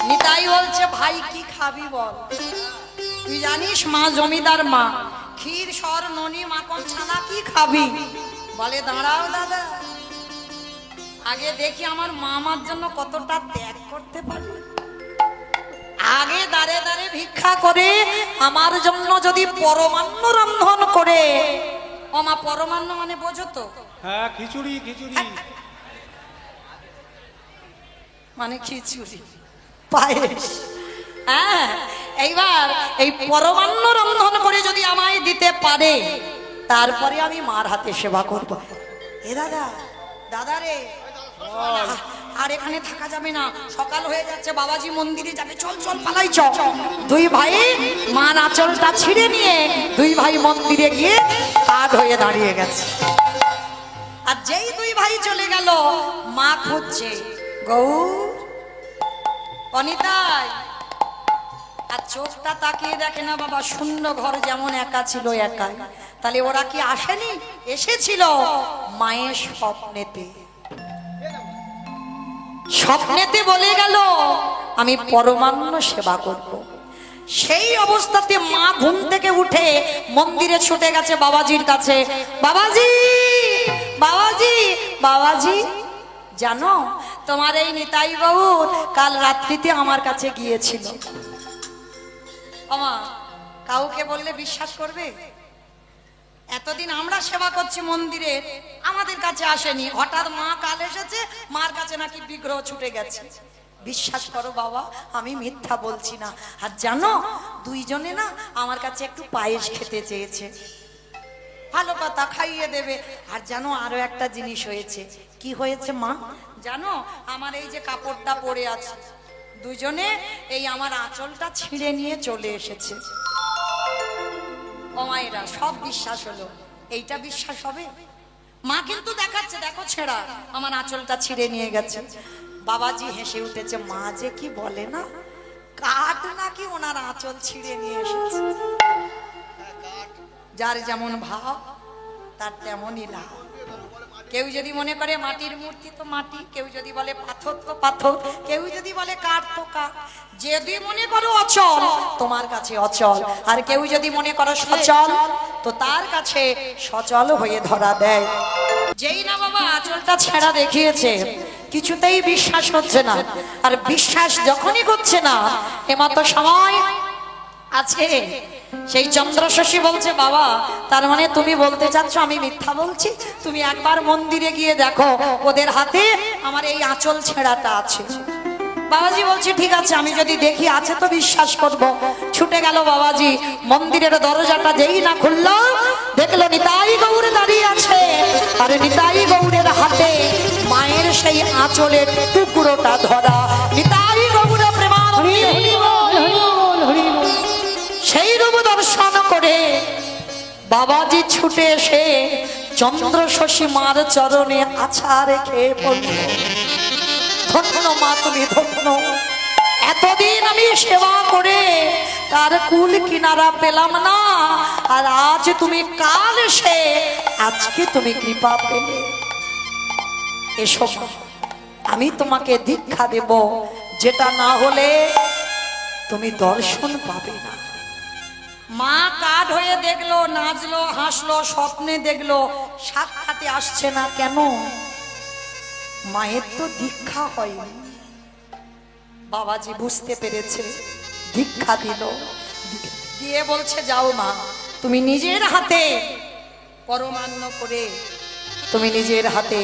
নিতাই বলছে ভাই কি খাবি বল? তুই জানিস মা জমিদার মা, ক্ষীর সর ননি মাখন ছানা কি খাবি? বলে দাঁড়াও দাদা, আগে দেখি আমার মা আমার জন্য কতটা ত্যাগ করতে পারে। আগে দাঁড়ে দাঁড়ে ভিক্ষা করে আমার জন্য যদি পরমান্ন রন্ধন করে। ও মা পরমান্ন মানে বোঝো তো? হ্যাঁ খিচুড়ি খিচুড়ি। মানে খিচুড়ি পায়েস। হ্যাঁ এইবার এই পরমান্ন রন্ধন করে যদি আমায় দিতে পারে, তারপরে আমি মার হাতে সেবা করব। এ দাদা, দাদা রে, আর এখানে থাকা যাবে না, সকাল হয়ে যাচ্ছে, বাবাজি মন্দিরে যাবে, চল চল পালাই চল। দুই ভাই মার আঁচলটা ছিঁড়ে নিয়ে দুই ভাই মন্দিরে গিয়ে কাঠ হয়ে দাঁড়িয়ে গেছে। আর যেই দুই ভাই চলে গেল, মা খুঁজছে গৌর অনিতাই। আর চোখটা তাকিয়ে দেখে না বাবা, শূন্য ঘর যেমন একা ছিল একাই। তাহলে ওরা কি আসেনি? এসেছিল মায়ের স্বপ্নেতে। স্বপ্নেতে বলে গেল আমি পরমান্ন সেবা করব। সেই অবস্থাতে মা ঘুম থেকে উঠে মন্দিরে ছুটে গেছে বাবাজির কাছে। বাবাজি বাবাজি বাবাজি, জানো তোমার এই নিতাই গৌর কাল রাত্রিতে আমার কাছে গিয়েছিল। আমা কাউকে বললে বিশ্বাস করবে? এতদিন আমরা সেবা করছি মন্দিরের, আমাদের কাছে আসেনি, হঠাৎ মা কাল এসেছে, মার কাছে নাকি বিগ্রহ ছুটে গেছে। বিশ্বাস করো বাবা, আমি মিথ্যা বলছি না। আর জানো, দুইজনে না আমার কাছে একটু পায়েস খেতে চেয়েছে। ভালো কথা, খাইয়ে দেবে। আর জানো আরো একটা জিনিস হয়েছে। কি হয়েছে মা জানো? আমার এই যে কাপড়টা পরে আছে, দুজনে এই আমার আঁচলটা ছিঁড়ে নিয়ে চলে এসেছে। ও মায়েরা, সব বিশ্বাস হলো, এইটা বিশ্বাস হবে? মা কিন্তু দেখাচ্ছে, দেখো ছেঁড়া, আমার আঁচলটা ছিঁড়ে নিয়ে গেছে। বাবাজি হেসে উঠেছে, মা যে কি বলে না, কাঠ নাকি ওনার আঁচল ছিঁড়ে নিয়ে এসেছে। যার যেমন ভাব তার তেমনই লাভ। কেউ যদি মনে করে মাটির মূর্তি তো মাটি, কেউ যদি বলে পাথর তো পাথর, কেউ যদি বলে কাঠ তো কাঠ। যদি মনে করো অচল, তোমার কাছে অচল। আর কেউ যদি মনে করো সচল, তো তার কাছে সচল হয়ে ধরা দেয়। যেই না বাবা আঁচলটা ছেঁড়া দেখিয়েছে, কিছুতেই বিশ্বাস হচ্ছে না। আর বিশ্বাস যখনই হচ্ছে না, এমতো সময় আছে সেই চন্দ্রশশী বলছে, বাবা তার মানে তুমি বলতে চাচ্ছ আমি মিথ্যা বলছি? তুমি একবার মন্দিরে গিয়ে দেখো, ওদের হাতে আমার এই আঁচল ছেঁড়াটা আছে। বাবাজি বলছে ঠিক আছে, আমি যদি দেখি আছে তো বিশ্বাস করব। ছুটে গেল বাবাজি, মন্দিরের দরজাটা যেই না খুললো, দেখলো নিতাই গৌর দাঁড়িয়ে আছে। আর নিতাই গৌরের হাতে মায়ের সেই আঁচলের টুকরোটা ধরা। নিতাই গৌর প্রেমানন্দে সেই রূপ দর্শন করে বাবাজি ছুটে এসে চন্দ্রশশী মার চরণে আছা রেখে বলল, ধন্য মা তুমি ধন্য। এতদিন আমি সেবা করে তার কুল কিনারা পেলাম না, আর আজ তুমি কাল এসে আজকে তুমি কৃপা পেলে। এসো আমি তোমাকে দীক্ষা দেব, যেটা না হলে তুমি দর্শন পাবে না। মা কাঠ হয়ে দেখলো, নাচলো, হাসলো, স্বপ্নে দেখলো, সাক্ষাতে আসছে না কেন? মায়ের তো দীক্ষা হয়নি। বাবাজি বুঝতে পেরেছে, দীক্ষা দিল, দিয়ে বলছে যাও মা, তুমি নিজের হাতে পরমান্ন করে তুমি নিজের হাতে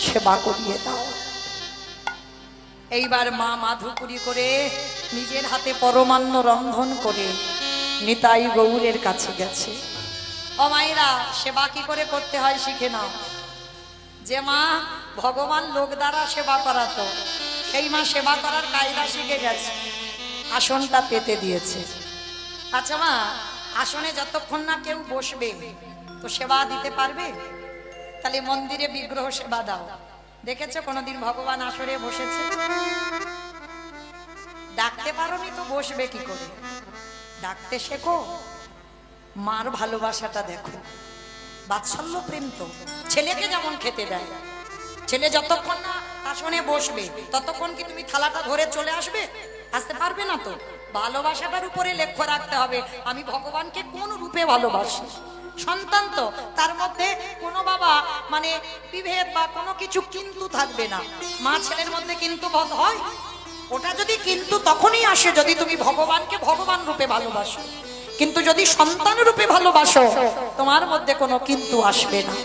সেবা করিয়ে দাও। এইবার মা মাধুপুরি করে নিজের হাতে পরমান্ন রন্ধন করে নিতাই গৌরের কাছে গেছে। ও মায়েরা, সেবা কি করে করতে হয় শিখে নাও। যে মা ভগবান লোক দ্বারা সেবা করাতো, সেই মা সেবা করার কায়দা শিখে গেছে, আসনটা পেতে দিয়েছে। আচ্ছা মা, আসনে যতক্ষণ না কেউ বসবে তো সেবা দিতে পারবে? তাহলে মন্দিরে বিগ্রহ সেবা দাও। দেখেছো কোনোদিন ভগবান আসরে বসেছে? ডাকতে পারোনি তো বসবে কি করে? ডাকতে শেখো, মার ভালোবাসাটা দেখো, বাৎসল্য প্রেম তো। ছেলেকে যেমন খেতে দেয়, ছেলে যতক্ষণ না আসনে বসবে ততক্ষণ কি তুমি থালাটা ধরে চলে আসবে? আসতে পারবে না তো। ভালোবাসাটার উপরে লক্ষ্য রাখতে হবে, আমি ভগবানকে কোন রূপে ভালোবাসি। সন্তান তো, তার মধ্যে কোনো বাবা মানে বিভেদ বা কোনো কিছু কিন্তু থাকবে না। মা ছেলের মধ্যে কিন্তু বোধ হয়, ওটা যদি কিন্তু তখনই আসে যদি তুমি ভগবানকে ভগবান রূপে ভালোবাসো। কিন্তু যদি সন্তান রূপে ভালোবাসো, তোমার মধ্যে কোনো কিন্তু আসবে না।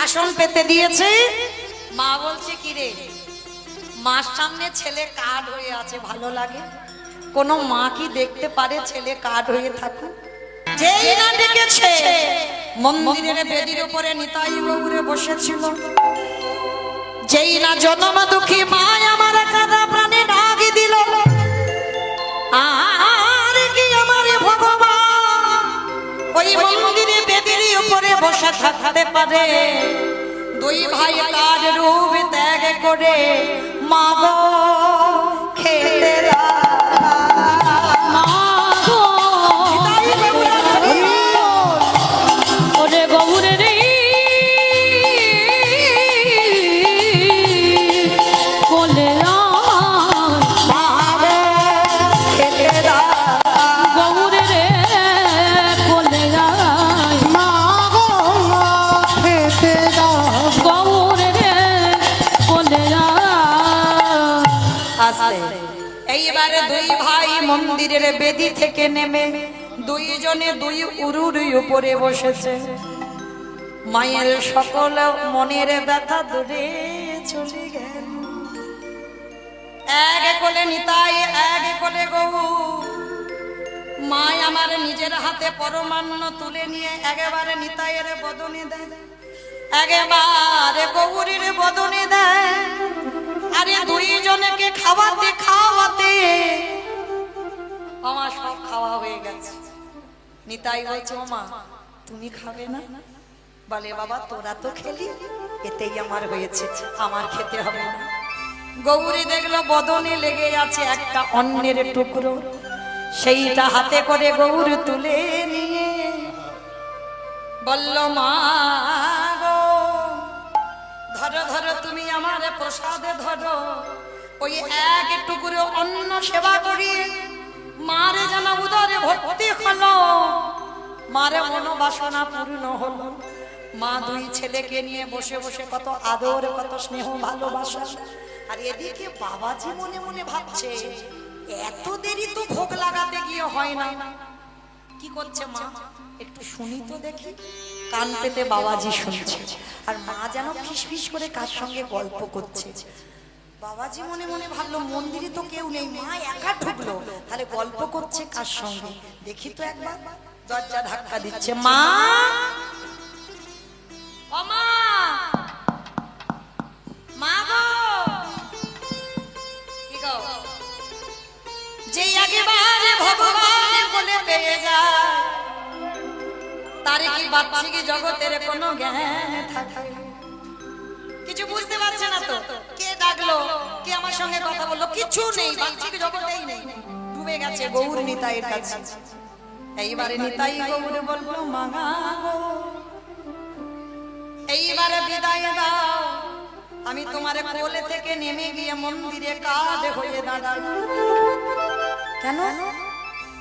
আসন পেতে দিয়েছে, মা বলছে কি রে, মার সামনে ছেলে কাঠ হয়ে আছে, ভালো লাগে? কোনো মা কি দেখতে পারে ছেলে কাঠ হয়ে থাকুক? যেই না ডেকেছে, মন্দিরের বেদির উপরে নিতাই গৌরে বসেছিল। যেই না জনম দুঃখী মা আমার কাঁদা প্রাণে ডাক দিল, আর কি আমার ভগবান ওই মন্দিরে বেদির উপরে বসে থাকতে পারে? দুই ভাই কার রূপ ত্যাগ করে মা গো খেতে ওরে গৌরে রে কোলে গৌরে রে কোলে গৌরে রে কোলে এইবারে দুই ভাই মন্দিরের বেদি থেকে নেমে দুইজনে দুই উরুর উপরে বসেছে। মায়ের সকল মনের ব্যথা দূরে চলে গেল। এক কোলে নিতাই, এক কোলে গৌর। মাই আমার নিজের হাতে পরমান্ন তুলে নিয়ে একেবারে নিতাইয়ের বদনে দেয়, একেবারে গৌরীর বদনে দেয়। আরে দুইজনকে খাওয়াতে খাওয়াতে আমার সব খাওয়া হয়ে গেছে। নিতাই বলছে, মা তুমি খাবে না? বলে, বাবা তোরা তো খেলি, এতেই আমার হয়েছে, আমার খেতে হবে না। গৌরী দেখলো বদনে লেগে আছে একটা অন্যের টুকরো, সেইটা হাতে করে গৌর তুলে নিয়ে বলল, মা গো ধরো ধরো, তুমি আমার প্রসাদে ধরো। ওই এক টুকরো অন্ন সেবা করি মারে যেন উদরে ভর্তি হলো, মারে মনোবাসনা পূর্ণ হলো। মা দুই ছেলেকে নিয়ে বসে বসে কত আদর, কত স্নেহ, ভালোবাসা। আর এদিকে বাবাজি মনে মনে ভাবছে, এত দেরি তো ভোগ লাগাতে গিয়ে হয় না, কি করছে মা একটু শুনি তো দেখি। কান পেতে বাবাজি শুনছে, আর মা যেন ফিসফিস করে কার সঙ্গে গল্প করছে। বাবাজি মনে মনে ভাবলো, মন্দিরে তো কেউ নেই, মা একা ঢুকলো, তাহলে গল্প করছে কার সঙ্গে, দেখি তো একবার। দরজা ধাক্কা দিচ্ছে, মা ও মা, মা গো, কি গো? যে একেবারে ভগবান বলে পেয়ে যায়, তার কি বাহ্যিক জগতের কোনো জ্ঞান থাকে? কিছু বুঝতে পারছে না তো, কে ডাকলো, কে আমার সঙ্গে কথা বললো, কিছু নেই, বাহ্যিক জগতেই নেই, ডুবে গেছে গৌর নিতাইয়ের কাছে। এইবারে নিতাই গৌর বললো, মা গো এইবারে বিদায় দাও, আমি তোমার কোলে থেকে নেমে গিয়ে মন্দিরে কাঠ হয়ে দাঁড়াই। কেন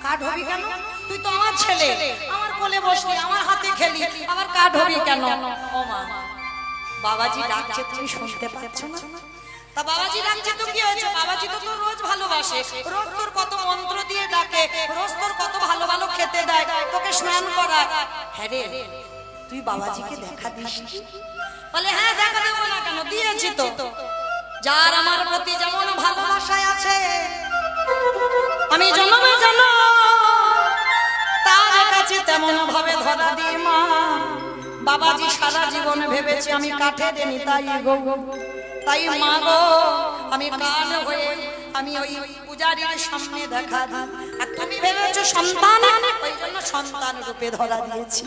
কাঠ হবি কেন? তুই তো আমার ছেলে, আমার কোলে বসলি, আমার হাতে খেলি, আবার কাঠ হবি কেন? ও মা, বাবাজি ডাকছে, তুমি শুনতে পাচ্ছ না? তা বাবাজি ডাকছে তো কি হয়েছে? বাবাজি তো তোর রোজ ভালোবাসে, রোজ তোর কত মন্ত্র দিয়ে ডাকে, রোজ তোর কত ভালো ভালো খেতে দেয়, তোকে স্নান করায়। হ্যাঁ রে, তুই বাবাজিকে দেখা দিস? বলে, হ্যাঁ দেখা দেবো না কেন, দিয়েছি তো। যার আমার প্রতি যেমন ভালোবাসায় আছে, আমি জন্মে জন্ম তার কাছে তেমন ভাবে ধরা দিই। মা বাবাজি সারা জীবন ভেবেছে আমি কাঠের নিতাই গো, তাই মা গো আমি কাল হয়ে আমি ওই পূজারীর সামনে দেখা দিই, আর তুমি ভেবেছো সন্তান, ওই জন্য সন্তান রূপে ধরা দিয়েছি।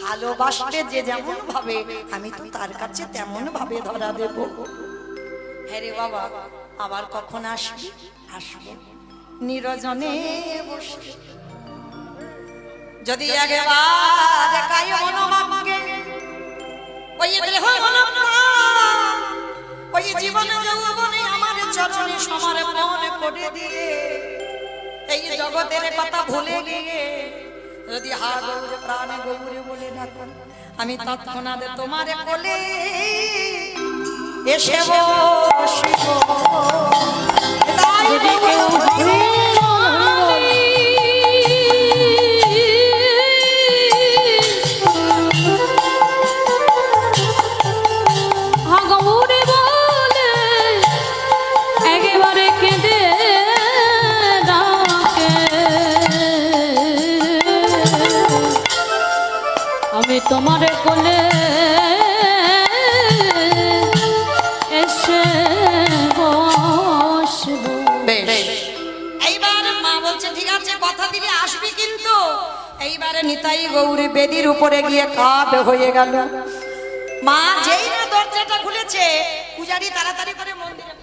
ভালোবাসতে যে যেমন ভাবে, আমি তো তার কাছে তেমন ভাবে ধরা দেব। হ্যাঁ রে বাবা, আবার কখন আসবি? আসবো নিরজনে বসে, যদি একবার কায় মনোমাগে, ওই দেহ মনোপ্রাণ, ওই জীবন যৌবনে আমার চরণে সমর্পণ করে দিয়ে, এই জগতের কথা ভুলে গিয়ে যদি হা গৌর প্রাণ গৌরে বলে ডাকো, আমি তৎক্ষণাৎ তোমার কোলে এসে বসিব। যদি কেউ গৌরে বলে একেবারে কেঁদে ডাকে, আমি তোমার কোলে এসে বসবো। এইবার মা বলছে, ঠিক আছে কথা দিলে আসবি, কিন্তু এইবারে নিতাই গৌরী বেদির উপরে গিয়ে কাঠ হয়ে গেল। মা যেই না দরজাটা খুলেছে, পূজারি তাড়াতাড়ি করে মন্দিরে,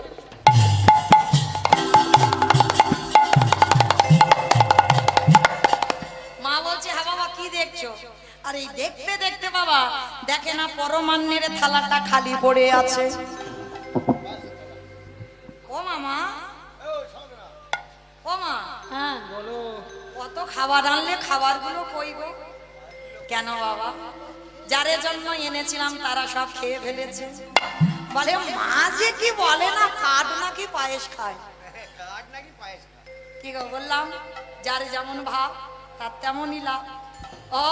মা বলছে, হ্যাঁ বাবা কি দেখছো? আর এই দেখতে দেখতে বাবা দেখে না পরমান্নের থালাটা খালি পড়ে আছে। ও মামা, ও মা, হ্যাঁ কত খাবার আনলে, খাবারগুলো কই গো? কেন বাবা? যারে জন্য এনেছিলাম তারা সব খেয়ে ফেলেছে। বলে, মা যে কি বলে না, কাঠ নাকি পায়েস খায়। কি গো বললাম, যার যেমন ভাব তার তেমনই লাভ। ও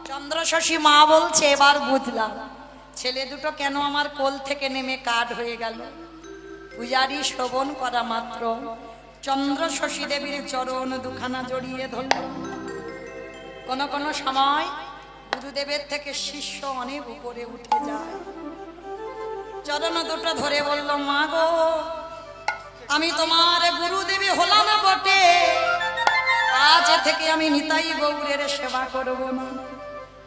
চন্দ্র শশী মা বলছে, এবার বুঝলাম ছেলে দুটো কেন আমার কোল থেকে নেমে কাঠ হয়ে গেল। পূজারি শ্রবণ করা মাত্র চন্দ্র শশী দেবীর চরণ দুখানা জড়িয়ে ধরল। কোন কোন সময় গুরুদেবের থেকে শিষ্য অনেক উপরে উঠে যায়। চরণ দুটো ধরে বলল, মা গো, আমি তোমার গুরুদেবী হলাম বটে, আজ থেকে আমি নিতাই গৌরের সেবা করব না,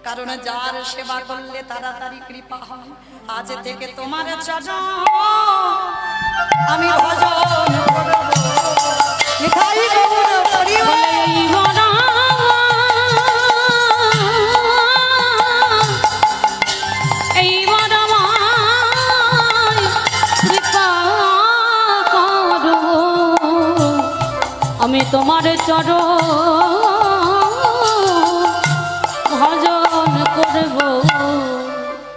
কারণ যার সেবা করলে তাড়াতাড়ি কৃপা হয়। আজ থেকে তোমার চরণ আমি ভজন করব। নিতাই গৌর পরিবার আমি তোমার চরণ ভজন করব।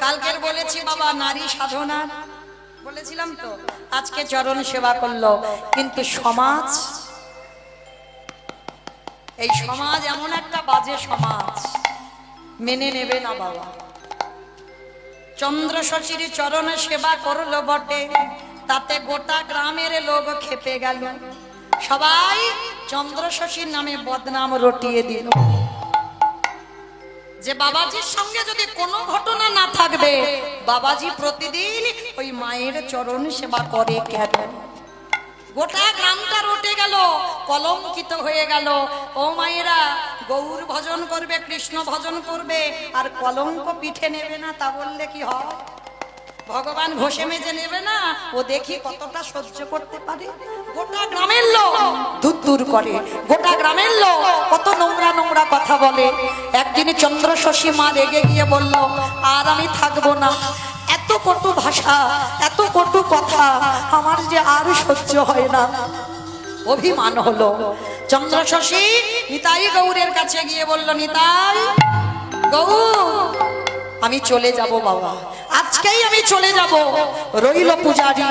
কালকের বলেছি বাবা নারী সাধনা বলেছিলাম তো, আজকে চরণ সেবা করলো। কিন্তু সমাজ, এই সমাজ এমন একটা বাজে সমাজ, মেনে নেবে না বাবা। চন্দ্র শশীর চরণ সেবা করলো বটে, তাতে গোটা গ্রামের লোক খেপে গেল। সবাই চন্দ্র শশীর নামে বদনাম রটিয়ে দিল যে বাবাজির সঙ্গে যদি কোনো ঘটনা না থাকবে, বাবাজি প্রতিদিন ওই মায়ের চরণ সেবা করে কেন? গোটা গ্রামটা রটে গেল, কলঙ্কিত হয়ে গেল। ও মায়েরা গৌর ভজন করবে, কৃষ্ণ ভজন করবে, আর কলঙ্ক পিঠে নেবে না, তা বললে কি হয়? ভগবান ঘষে মেজে নেবে না? ও দেখি কতটা সহ্য করতে পারে। গোটা গ্রামের লোক ধুত্তুর করে, গোটা গ্রামের লোক কত নোংরা নোংরা কথা বলে। একদিন চন্দ্র শশী মা রেগে গিয়ে বলল, আর আমি থাকবো না, এত কটু ভাষা, এত কটু কথা আমার যে আর সহ্য হয় না। অভিমান হলো। চন্দ্র শশী নিতাই গৌরের কাছে গিয়ে বলল, নিতাই গৌর, আমি চলে যাব বাবা, আজকেই আমি চলে যাব। রইল পূজারি,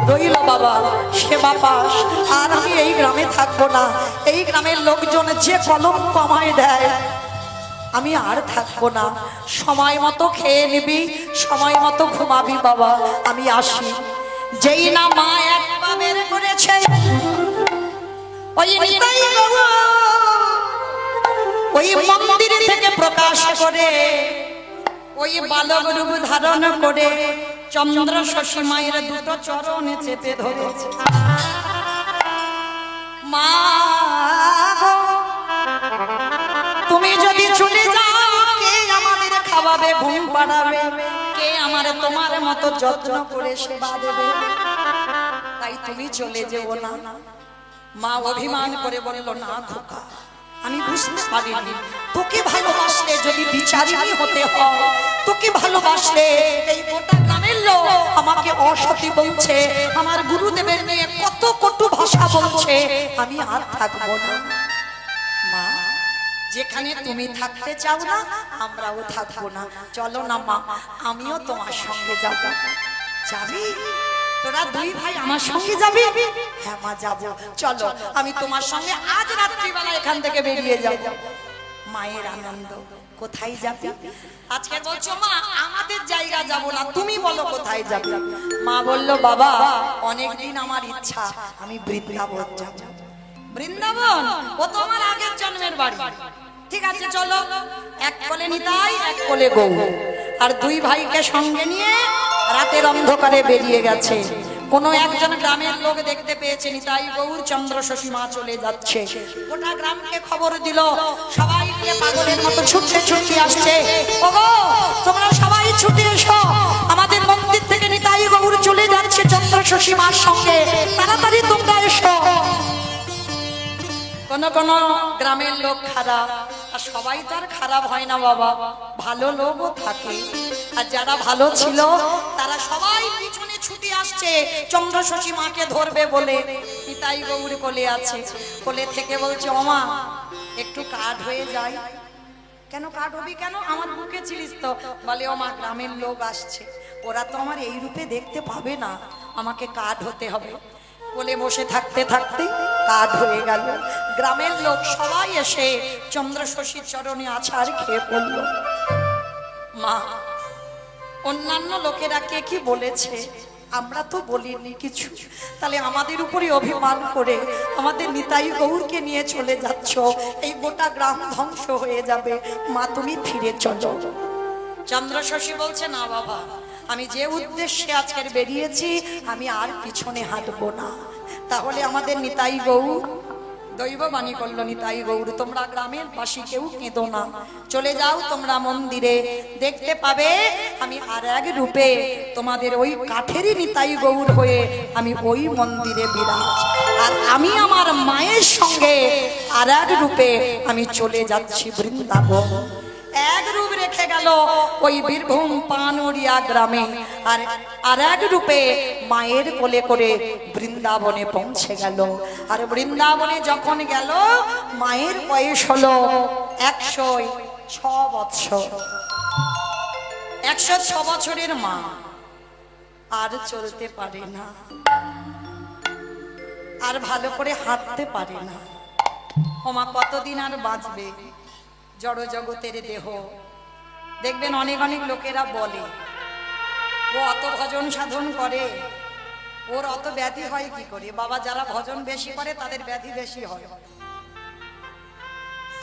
রইল বাবা সেবা পাশ, আর আমি এই গ্রামে থাকবো না। এই গ্রামের লোকজন যে কলঙ্ক আমায় দেয়, আমি আর থাকবো না। সময় মতো খেয়ে নিবি, সময় মতো ঘুমাবি বাবা, আমি আসি। যেই না মা এক পা বের করেছে, ওই নিতাই গৌর ওই মন্দির থেকে প্রকাশ করে, ওই বালক রূপ ধারণ করে চন্দ্র শশী মায়ের দুটো চরণে চেপে ধরেছে। মা গো, তুমি যদি চলে যাও, কে আমাদের খাওয়াবে, ঘুম পাড়াবে, কে আমার তোমার মতো যত্ন করে সেবা দেবে? তাই তুমি চলে যেও না। মা অভিমান করে বলল, না খোকা, আমি বুঝতে পারিনি, তোকে ভালোবাসলে যদি বিচারিণী হতে হয়, তোকে ভালোবাসলে এই গোটা গ্রামের লোক আমাকে অসতী বলছে, আমার গুরুদেবের নিয়ে কত কটু ভাষা বলছে, আমি আর থাকবো না। মা, যেখানে তুমি থাকতে চাও না, আমরাও থাকবো না। চলো না মা, আমিও তোমার সঙ্গে যাব। যাবি? তোরা দুই ভাই আমার সঙ্গে যাবি? হ্যাঁ মা, যাবো। চলো, আমি তোমার সঙ্গে আজ রাত্রিবেলা এখান থেকে বেরিয়ে যাব। মায়ের আনন্দ। কোথায় যাবি? আজকে বলছো মা আমাদের জায়গা যাব না, তুমি বলো কোথায় যাবে? মা বলল, বাবা অনেকদিন আমার ইচ্ছা, আমি বৃন্দাবন যাব। বৃন্দাবন? ও তো আমার আগের জন্মের বাড়ি। ঠিক আছে চলো। এক কোলে নিতাই, এক কোলে গৌর, আর দুই ভাইকে সঙ্গে নিয়ে রাতের অন্ধকারে বেরিয়ে গেছে। কোনো একজন গ্রামের লোক দেখতে পেয়েছে নিতাই গৌর চন্দ্র শশী মা চলে যাচ্ছে। গোটা গ্রামকে খবর দিল, সবাই নিয়ে পাগলের মতো ছুটতে ছুটতে আসছে। ওগো, তোমরা সবাই ছুটে এসো, আমাদের মন্দির থেকে নিতাই গৌর চলে যাচ্ছে চন্দ্র শশী মার সঙ্গে, তাড়াতাড়ি তোমরা এসো। কোন কোন গ্রামের লোক খারাপ, আর সবাই তো আর খারাপ হয় না বাবা, ভালো লোকও থাকে। আর যারা ভালো ছিল তারা সবাই পিছনে ছুটে আসছে চন্দ্র শশী মাকে ধরবে বলে। নিতাই গৌর কোলে আছে, কোলে থেকে বলছে, ওমা একটু কাঠ হয়ে যায়। কেন কাঠ হবি কেন? আমার বুকে ছিলিস তো। বলে, ওমা গ্রামের লোক আসছে, ওরা তো আমার এই রূপে দেখতে পাবে না, আমাকে কাঠ হতে হবে। কোলে বসে থাকতে থাকতে কাঠ হয়ে গেল। গ্রামের লোক সবাই এসে চন্দ্রশশীর চরণে আছাড় খেয়ে পড়ল। মা, অন্যান্য লোকেরা কে কি বলেছে, আমরা তো বলিনি কিছু, তাহলে আমাদের উপরে অভিমান করে আমাদের নিতাই গৌরকে নিয়ে চলে যাচ্ছ, এই গোটা গ্রাম ধ্বংস হয়ে যাবে, মা তুমি ফিরে চলো। চন্দ্রশশী বলছে, না বাবা, আমি যে উদ্দেশ্যে আজকের বেরিয়েছি আমি আর পিছনে হাঁটবো না। তাহলে আমাদের নিতাই গৌর দৈববাণী করল, নিতাই গৌর তোমরা গ্রামের পাশে কেউ কেঁদো না, চলে যাও তোমরা মন্দিরে, দেখতে পাবে আমি আর এক রূপে তোমাদের ওই কাঠেরই নিতাই গৌর হয়ে আমি ওই মন্দিরে বিরাজ, আর আমি আমার মায়ের সঙ্গে আর এক রূপে আমি চলে যাচ্ছি বৃন্দাবন। এক রূপ রেখে গেল ওই বীরভূম পানুরিয়া গ্রামে, আর এক রূপে মায়ের কোলে করে বৃন্দাবনে পৌঁছে গেল। আর বৃন্দাবনে যখন গেল মায়ের বয়স হলো 106 বৎসর। 106 বছরের মা আর চলতে পারে না, আর ভালো করে হাঁটতে পারে না। ও মা কতদিন আর বাঁচবে? জড় জগতের দেহ। দেখবেন অনেক অনেক লোকেরা বলে ও অত ভজন সাধন করে, ওর অত ব্যাধি হয় কি করে? বাবা, যারা ভজন বেশি করে তাদের ব্যাধি বেশি হয়,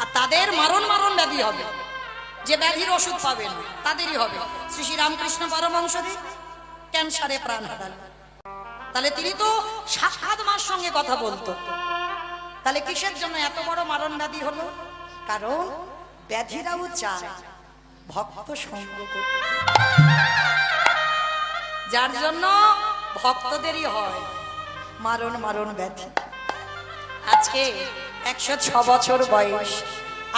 আর তাদের মারণ মারণ ব্যাধি হবে, যে ব্যাধির ওষুধ পাবে না তাদেরই হবে। শ্রী শ্রী রামকৃষ্ণ পরমহংসদেব ক্যান্সারে প্রাণ হারাল, তাহলে তিনি তো সাক্ষাৎ মার সঙ্গে কথা বলতো, তাহলে কিসের জন্য এত বড় মারণ ব্যাধি হলো? কারণ ব্যাধিরাও চায় ভক্ত সঙ্গ করতে, যার জন্য ভক্তদেরই হয় মারণ মারণ ব্যাধি। আজকে 106 বছর বয়স,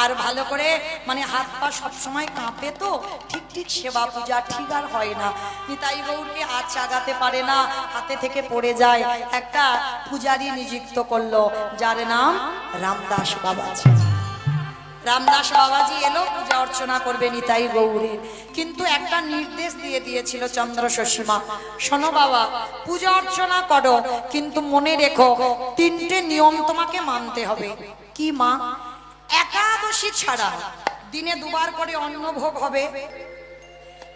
আর ভালো করে মানে হাত পা সবসময় কাঁপে, তো ঠিক ঠিক সেবা পূজা ঠিক আর হয় না। নিতাই গৌরকে হাত চাগাতে পারে না, হাতে থেকে পড়ে যায়। একটা পূজারী নিযুক্ত করলো, যার নাম রামদাস বাবাজি। রামদাস বাবাজি এলো পূজা অর্চনা করবে নিতাই গৌরের, কিন্তু একটা নির্দেশ দিয়ে দিয়েছিল চন্দ্রশশী মা, শোনো বাবা, পূজা অর্চনা করো, কিন্তু মনে রেখো 3টে নিয়ম তোমাকে মানতে হবে। কি মা? একাদশী ছাড়া দিনে 2 বার করে অন্ন ভোগ হবে,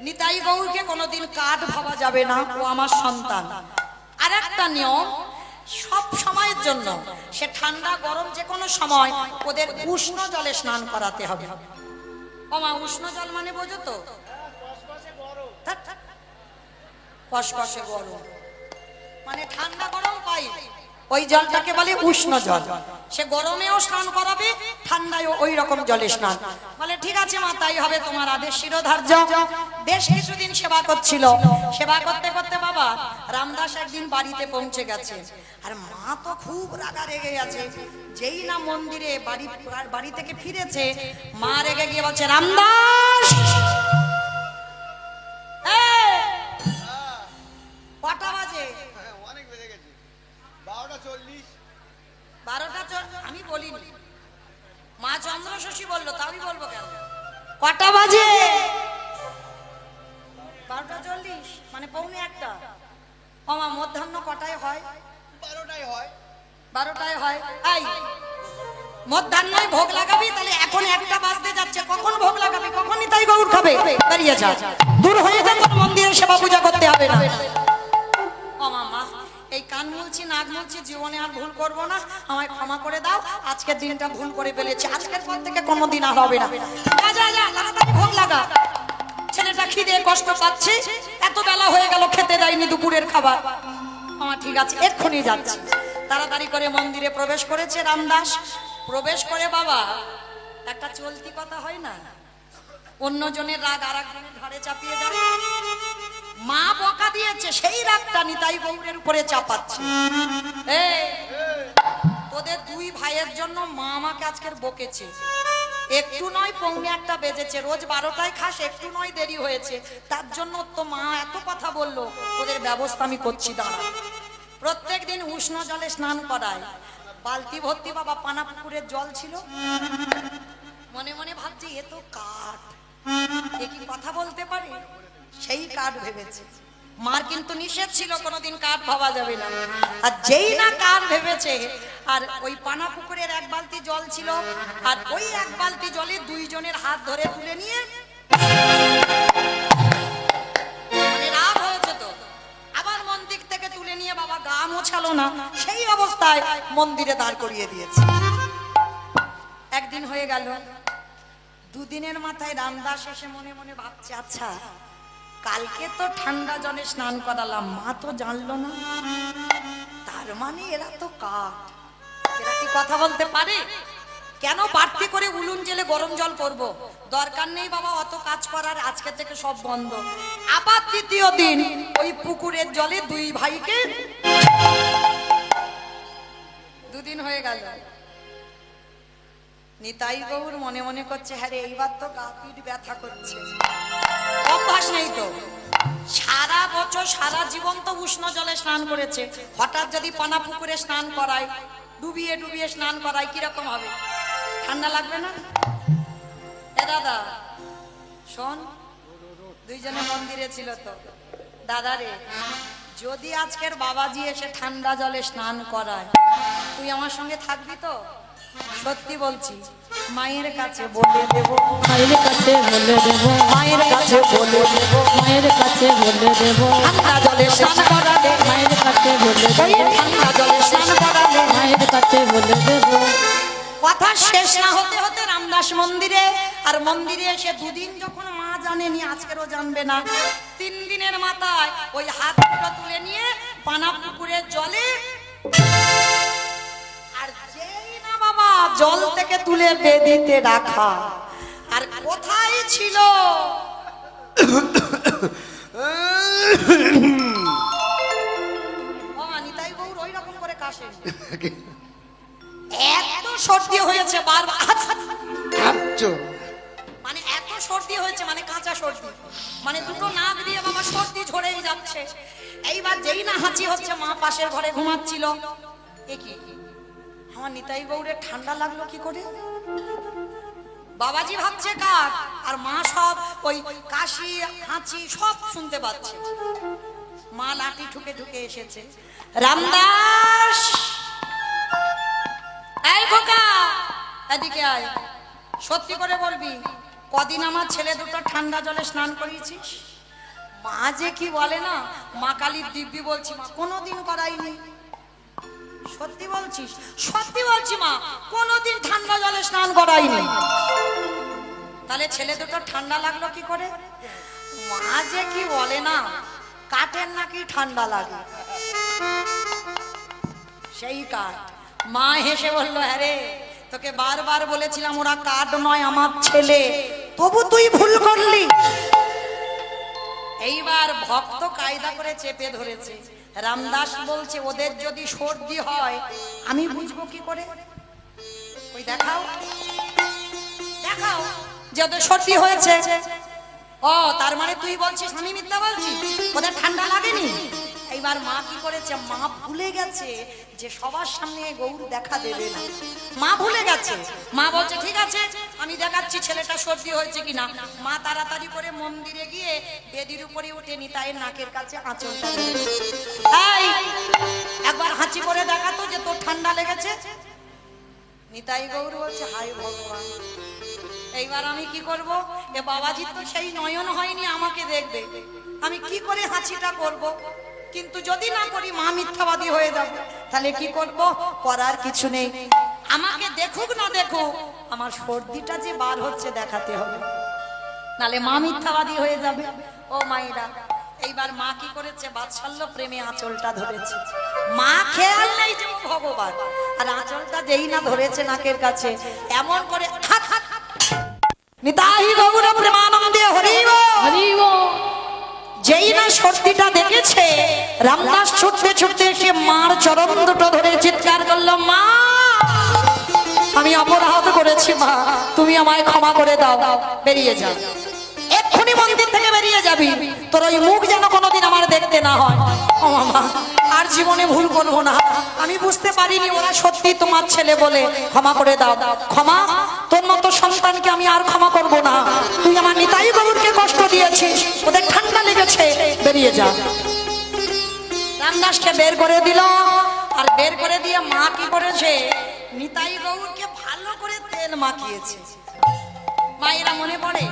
নিতাই গৌরকে কোনোদিন কাঠ ভাবা যাবে না, ও আমার সন্তান। আর একটা নিয়ম, সব সময়ের জন্য, সে ঠান্ডা গরম যে কোনো সময় ওদের উষ্ণ জলে স্নান করাতে হবে। ওমা, উষ্ণ জল মানে বোঝো তো? কসকসে গরম মানে ঠান্ডা গরম পাই, ওই জলটাকে বলে উষ্ণ জল। সে গরমেও স্নান করাবে, ঠান্ডায় ওই রকম জলে স্নান। বলে ঠিক আছে মা, তাই হবে, তোমার আদেশ শিরোধার্য। বেশ কিছুদিন সেবা করছিল, সেবা করতে করতে বাবা রামদাস একদিন বাড়িতে পৌঁছে গেছে, আর মা তো খুব রাগা রেগে গেছে। যেই না মন্দিরে বাড়ি থেকে ফিরেছে, মা রেগে গিয়ে বলছে, রামদাস কটা বাজে? অনেক বেজে গেছে, 12:40। 12টা আমি বলিনি, মা চন্দ্রশশী বললো, তা আমি বলবো কেন? কটা বাজে? 12:40 মানে 12:45। ও মা, মধ্যাহ্ন কটায় হয়? 12টায় হয়। 12টায় হয়। এই মধ্যাহ্নই ভোগ লাগাবি, তাহলে এখন 1টা বাজতে যাচ্ছে, কখন ভোগ লাগাবি? কখনই তাই গৌর খাবে? বেরিয়ে যা, দূর হয়ে যা, তোর মন্দিরে সেবা পূজা করতে হবে না। ও মামা, এই কান মুলছি নাক মুলছি, জীবনে আর ভুল করব না, আমায় ক্ষমা করে দাও, আজকের দিনটা ভুল করে ফেলেছি, আজকের পর থেকে কোনোদিন আর হবে না। যা যা যা, তাড়াতাড়ি ভোগ লাগা, ছেলেটা খিদে কষ্ট পাচ্ছে, এত বেলা হয়ে গেল খেতে দেয়নি দুপুরের খাবার। আমার ঠিক আছে, এক্ষুনি যাচ্ছি। তাড়াতাড়ি করে মন্দিরে প্রবেশ করেছে রামদাস। প্রবেশ করে বাবা একটা চলতি কথা হয় না, অন্যজনের রাগ আর একজনের ঘরে চাপিয়ে দেয়। মা বকা দিয়েছে, সেই রাগটা নিতাই গৌরের উপরে চাপাচ্ছে। তোদের 2 ভাইয়ের জন্য মা আমাকে আজকের বকেছে, একটু নয় 1:45 বেজেছে, রোজ 12টায় খাস, একটু নয় দেরি হয়েছে, তার জন্য তো মা এত কথা বললো, ওদের ব্যবস্থা আমি করছি, দাঁড়া। প্রত্যেক দিন উষ্ণ জলে স্নান করায়, বালতি ভর্তি বাবা পানা পুকুরের জল ছিল। মনে মনে ভাবছি, এ তো কাঠ, এ কি কথা বলতে পারে? সেই কাঠ ভেবেছে। মার কিন্তু নিষেধ ছিল, কোনোদিন কাঠ ভাবা যাবে না। আর যেই না কাঠ ভেবেছে, আর ওই পানা পুকুরের 1 বালতি জল ছিল, আর ওই এক বালতি জলে দুইজনের হাত ধরে তুলে নিয়ে, মানে রাগ হয়েছে তো, আবার মন্দির থেকে তুলে নিয়ে বাবা গা মোছালো না, সেই অবস্থায় মন্দিরে দাঁড় করিয়ে দিয়েছে। একদিন হয়ে গেল, দুদিনের মাথায় রামদাস এসে মনে মনে ভাবছে, আচ্ছা কালকে তো ঠান্ডা জলে স্নান করালাম, মা তো জানলো না, তার মানে এরা তো কাঠ, এরা কি কথা বলতে পারে? কেন বাড়তি করে উলুন জেলে গরম জল করব? দরকার নেই বাবা অত কাজ করার, আজকে থেকে সব বন্ধ। আবার দ্বিতীয় দিন ওই পুকুরের জলে দুই ভাইকে, দুদিন হয়ে গেল, নিতাই গৌর মনে মনে করছে, হ্যাঁ রে এইবার তো গা পিঠ ব্যথা করছে, অভ্যাস নেই তো, সারা বছর সারা জীবন তো উষ্ণ জলে স্নান করেছে, হঠাৎ যদি পানা পুকুরে স্নান করায়, ডুবিয়ে ডুবিয়ে স্নান করায়, কিরকম হবে? ঠান্ডা লাগবে না? এ দাদা শোন, দুইজনে মন্দিরে ছিল তো, দাদা রে যদি আজকের বাবাজি এসে ঠান্ডা জলে স্নান করায়, তুই আমার সঙ্গে থাকবি তো? সত্যি বলছি, মায়ের কাছে বলে দেব, মায়ের কাছে বলে দেব, মায়ের কাছে বলে দেব, মায়ের কাছে বলে দেব, ঠান্ডা জলে স্নান করালে, মায়ের কাছে বলে ওই দেব, ঠান্ডা জলে স্নান করালে। মায়ের কাছে বলে দেব। কথা শেষ না হতে হতে রামদাস মন্দিরে, আর মন্দিরে এসে দুদিন যখন মা জানেনি, আজকেরও জানবে না, 3 দিনের মাথায় ওই হাত দুটো তুলে নিয়ে পানা পুকুরের জলে, আর যেই না বাবা জল থেকে তুলে বেদিতে রাখা, আর কোথায় ছিল ও নিতাই গৌর ওই রকম করে কাশে, এত সর্দি হয়েছে বারবার, মানে এত সর্দি হয়েছে, মানে কাঁচা সর্দি, মানে দুটো নাক দিয়ে বাবা সর্দি ঝরেই যাচ্ছে। এইবার যেই না হাঁচি হচ্ছে, মা পাশের ঘরে ঘুমাচ্ছিল, এ কি আমার নিতাই গৌরের ঠান্ডা লাগলো কি করে? বাবাজি ভাবছে কাক, আর মা সব ওই কাশি হাঁচি সব শুনতে পাচ্ছে। মা লাঠি ঠুকে ঠুকে এসেছে, রামদাস এই খোকা এদিকে আয়, সত্যি করে বলবি কদিন আমার ছেলে দুটো ঠান্ডা জলে স্নান করিয়েছিস? মা যে কি বলে না, মা কালীর দিব্যি বলছি, মা কোনোদিন করাইনি। সত্যি বলছিস? সত্যি বলছি মা, কোনোদিন ঠান্ডা জলে স্নান করাইনি। তাহলে ছেলে দুটো ঠান্ডা লাগলো কি করে? মা যে কি বলে না, কাঠের নাকি ঠান্ডা লাগে, সেই কাঠ। মা হেসে বললো, হ্যাঁ রে তোকে বারবার বলেছিলাম ওরা কাঠ নয়, আমার ছেলে, তবু তুই ভুল করলি। এইবার ভক্ত কায়দা করে চেপে ধরেছে। রামদাস বলছে, ওদের যদি সর্দি হয় আমি বুঝবো কি করে? ওই দেখাও দেখাও যে ওদের সর্দি হয়েছে। ও তার মানে তুই বলছিস আমি মিথ্যা বলছি, ওদের ঠান্ডা লাগেনি? এইবার মা কি করেছে, মা ভুলে গেছে যে সবার সামনে গৌর দেখা দেবে না, মা ভুলে গেছে। মা বলছে ঠিক আছে আমি দেখাচ্ছি ছেলেটা সর্দি হয়েছে কিনা। মা তাড়াতাড়ি করে মন্দিরে গিয়ে বেদির উপরে উঠে নিতাইয়ের নাকের কাছে আঁচলটা ধরেছে। এই একবার হাঁচি করে দেখাতো যে তোর ঠান্ডা লেগেছে। নিতাই গৌর বলছে, হায় ভগবান, এইবার আমি কি করব? এ বাবাজি তো সেই নয়ন হয়নি আমাকে দেখবে, আমি কি করে হাঁচিটা করব? কিন্তু যদি না করি মা মিথ্যাবাদী হয়ে যাবে, তাহলে কি করব? করার কিছু নেই, আমাকে দেখুক না দেখুক আমার সর্দিটা যে বার হচ্ছে দেখাতে হবে, নালে মা মিথ্যাবাদী হয়ে যাবে। ও মায়েরা, এইবার মা কি করেছে, বাৎসল্য প্রেমে আঁচলটা ধরেছে। মা খেয়াল নেই যে ভগবান, আর আঁচলটা যেই না ধরেছে নাকের কাছে, এমন করে হাত হাত নিতাই গৌর প্রেমানন্দে হরি বল। হরি বল। যেই না সর্দিটা দেখেছে, রামদাস ছুটতে ছুটতে এসে মার চরণ দুটো ধরে চিৎকার করলো, মা আমি অপরাধ করেছি, মা তুমি আমায় ক্ষমা করে দাও, বেরিয়ে যাও, এক্ষুনি মন্দির থেকে বেরিয়ে যাবি, তোর ওই মুখ যেন কোনোদিন আমার দেখতে না হয়। ও মামা, আর জীবনে ভুল করবো না, আমি বুঝতে পারিনি ওরা সত্যি তোমার ছেলে বলে, ক্ষমা করে দাও। ক্ষমা? তোর মতো সন্তানকে আমি আর ক্ষমা করব না, তুই আমার নিতাই গৌরকে কষ্ট দিয়েছিস, ওদের ঠান্ডা লেগেছে, বেরিয়ে যা। রামদাসকে বের করে দিল, আর বের করে দিয়ে মা কি করেছে, নিতাই গৌরকে ভালো তেল মাখিয়েছে। মায়েরা মনে পড়ে,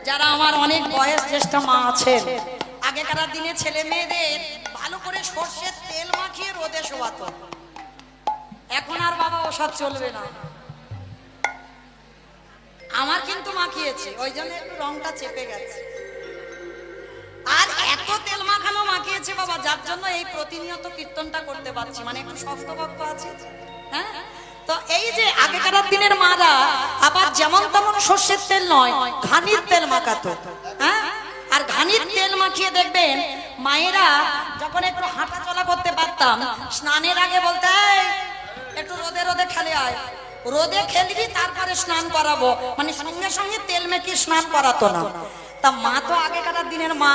যারা আমার অনেক বয়স জ্যেষ্ঠ মা আছেন, আগেকার দিনে ছেলে মেয়েদের ভালো করে সর্ষের তেল মাখিয়ে রোদে শোয়াতো। এখন আর বাবা ওসব চলবে না। আমার কিন্তু মাখিয়েছে, ওই জন্য একটু রংটা চেপে গেছে। আর এত তেল মাখানো মাখিয়েছে বাবা, যার জন্য এই প্রতিনিয়ত কীর্তনটা করতে পারছি, মানে একটু শক্তভক্ত আছে। হ্যাঁ, তো এই যে আগেকার দিনের মারা আবার যেমন তেমন সর্ষের তেল নয়, ঘানির তেল মাখাতো। হ্যাঁ, আর ঘানির তেল মাখিয়ে দেখবেন মায়েরা যখন একটু হাঁটা চলা করতে পারতাম, স্নানের আগে বলতে একটু রোদে রোদে খেলে আয়, রোদে খেলবি তারপরে স্নান করাবো, মানে সঙ্গে সঙ্গে তেল মেখে স্নান করাতো না। তা মা তো আগেকার দিনের মা,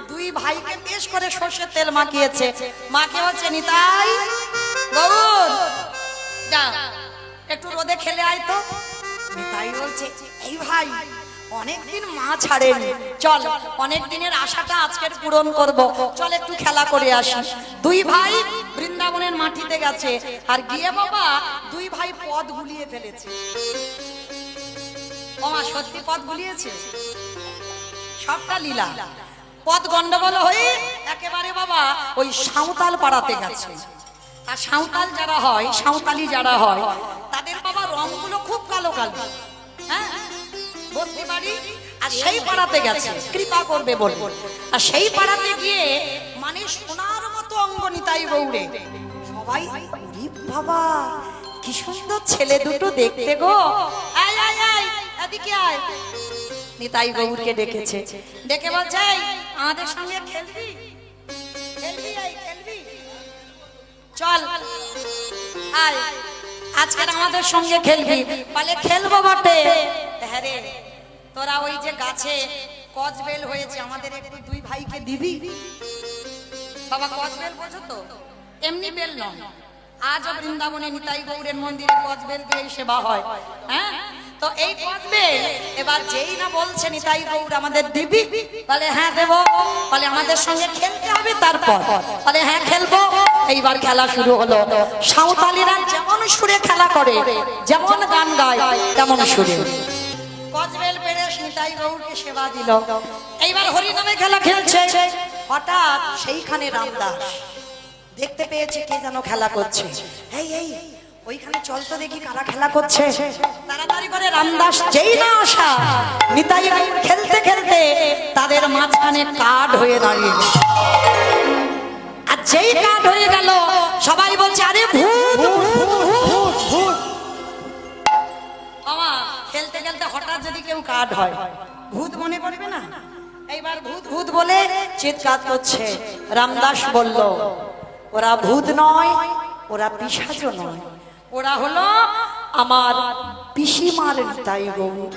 দুই ভাইকে বেশ করে সর্ষের তেল মাখিয়েছে। মাকে বলছে, নিতাই গৌর যা একটু রোদে খেলে আয় তো। নিতাই বলছে, এই ভাই অনেকদিন মা ছাড়েনি, চল অনেক দিনের আশাটা আজকের পূরণ করব, চল একটু খেলা করে আসি। দুই ভাই বৃন্দাবনের মাটিতে গেছে, আর গিয়ে বাবা দুই ভাই পদ গুলিয়ে ফেলেছে। ও মা, সত্যি পদ গুলিয়েছে, সবটা লীলা। পদ গন্ডগোল হয়ে একেবারে বাবা ওই সাঁওতাল পাড়াতে গেছে। আর সাঁওতাল যারা হয়, সাঁওতালি যারা হয়, তাদের বাবা রংগুলো খুব কালো কালো। হ্যাঁ, বস্তি বাড়ি, আর সেই পাড়াতে গেছে কৃপা করবে বলে। আর সেই পাড়াতে গিয়ে মানে সোনার মতো অঙ্গ নিতাই গৌরে। সবাই, ওরে বাবা কি সুন্দর ছেলে দুটো দেখতে গো, আয় আয় আয় এদিকে আয়। নিতাই গৌরকে ডেকেছে, ডেকে বলছে, আমাদের সঙ্গে খেলবি? খেলবি, আয় খেলবি, চল আয় আজকের আমাদের সঙ্গে খেলবি। বলে, খেলবো বটে। হ্যাঁ রে, তোরা ওই যে গাছে কচবেল হয়েছে, আমাদের একটু দুই ভাইকে দিবি? বাবা কচবেল বোঝো তো, এমনি বেল নয়, আজও বৃন্দাবনে নিতাই গৌরের মন্দিরে কচবেল দিয়ে সেবা হয়। হ্যাঁ, তো এই কচবেল এবার যেই না বলছে নিতাই গৌর আমাদের দিবি, বলে হ্যাঁ দেবো। বলে আমাদের সঙ্গে খেলতে হবে তারপর? বলে হ্যাঁ খেলবো। এইবার খেলা শুরু হলো। সাঁওতালিরা যেমন সুরে খেলা করে, যেমন গান গায়, তেমন সুরে কচবেল পেড়ে নিতাই গৌরকে সেবা দিল। এইবার হরিনামে খেলা খেলছে। হঠাৎ সেইখানে রামদাস দেখতে পেয়েছে কে যেন খেলা করছে। এই এই ওইখানে চল তো দেখি কারা খেলা করছে। তাড়াতাড়ি করে রামদাস যেই না আসা, নিতাই গৌর খেলতে খেলতে তাদের মাঝখানে কাঠ হয়ে দাঁড়িয়ে। আর যেই কাঠ হয়ে গেল, সবাই বলছে, আরে ভূত ভূত ভূত। বাবা খেলতে খেলতে হঠাৎ যদি কেউ কাঠ হয়, ভূত মনে করবে না? এইবার ভূত ভূত বলে চিৎকার করছে। রামদাস বলল, ওরা ভূত নয়, ওরা পিশাচও নয়, ওরা হলো আমার পিসিমার নিতাই গৌর।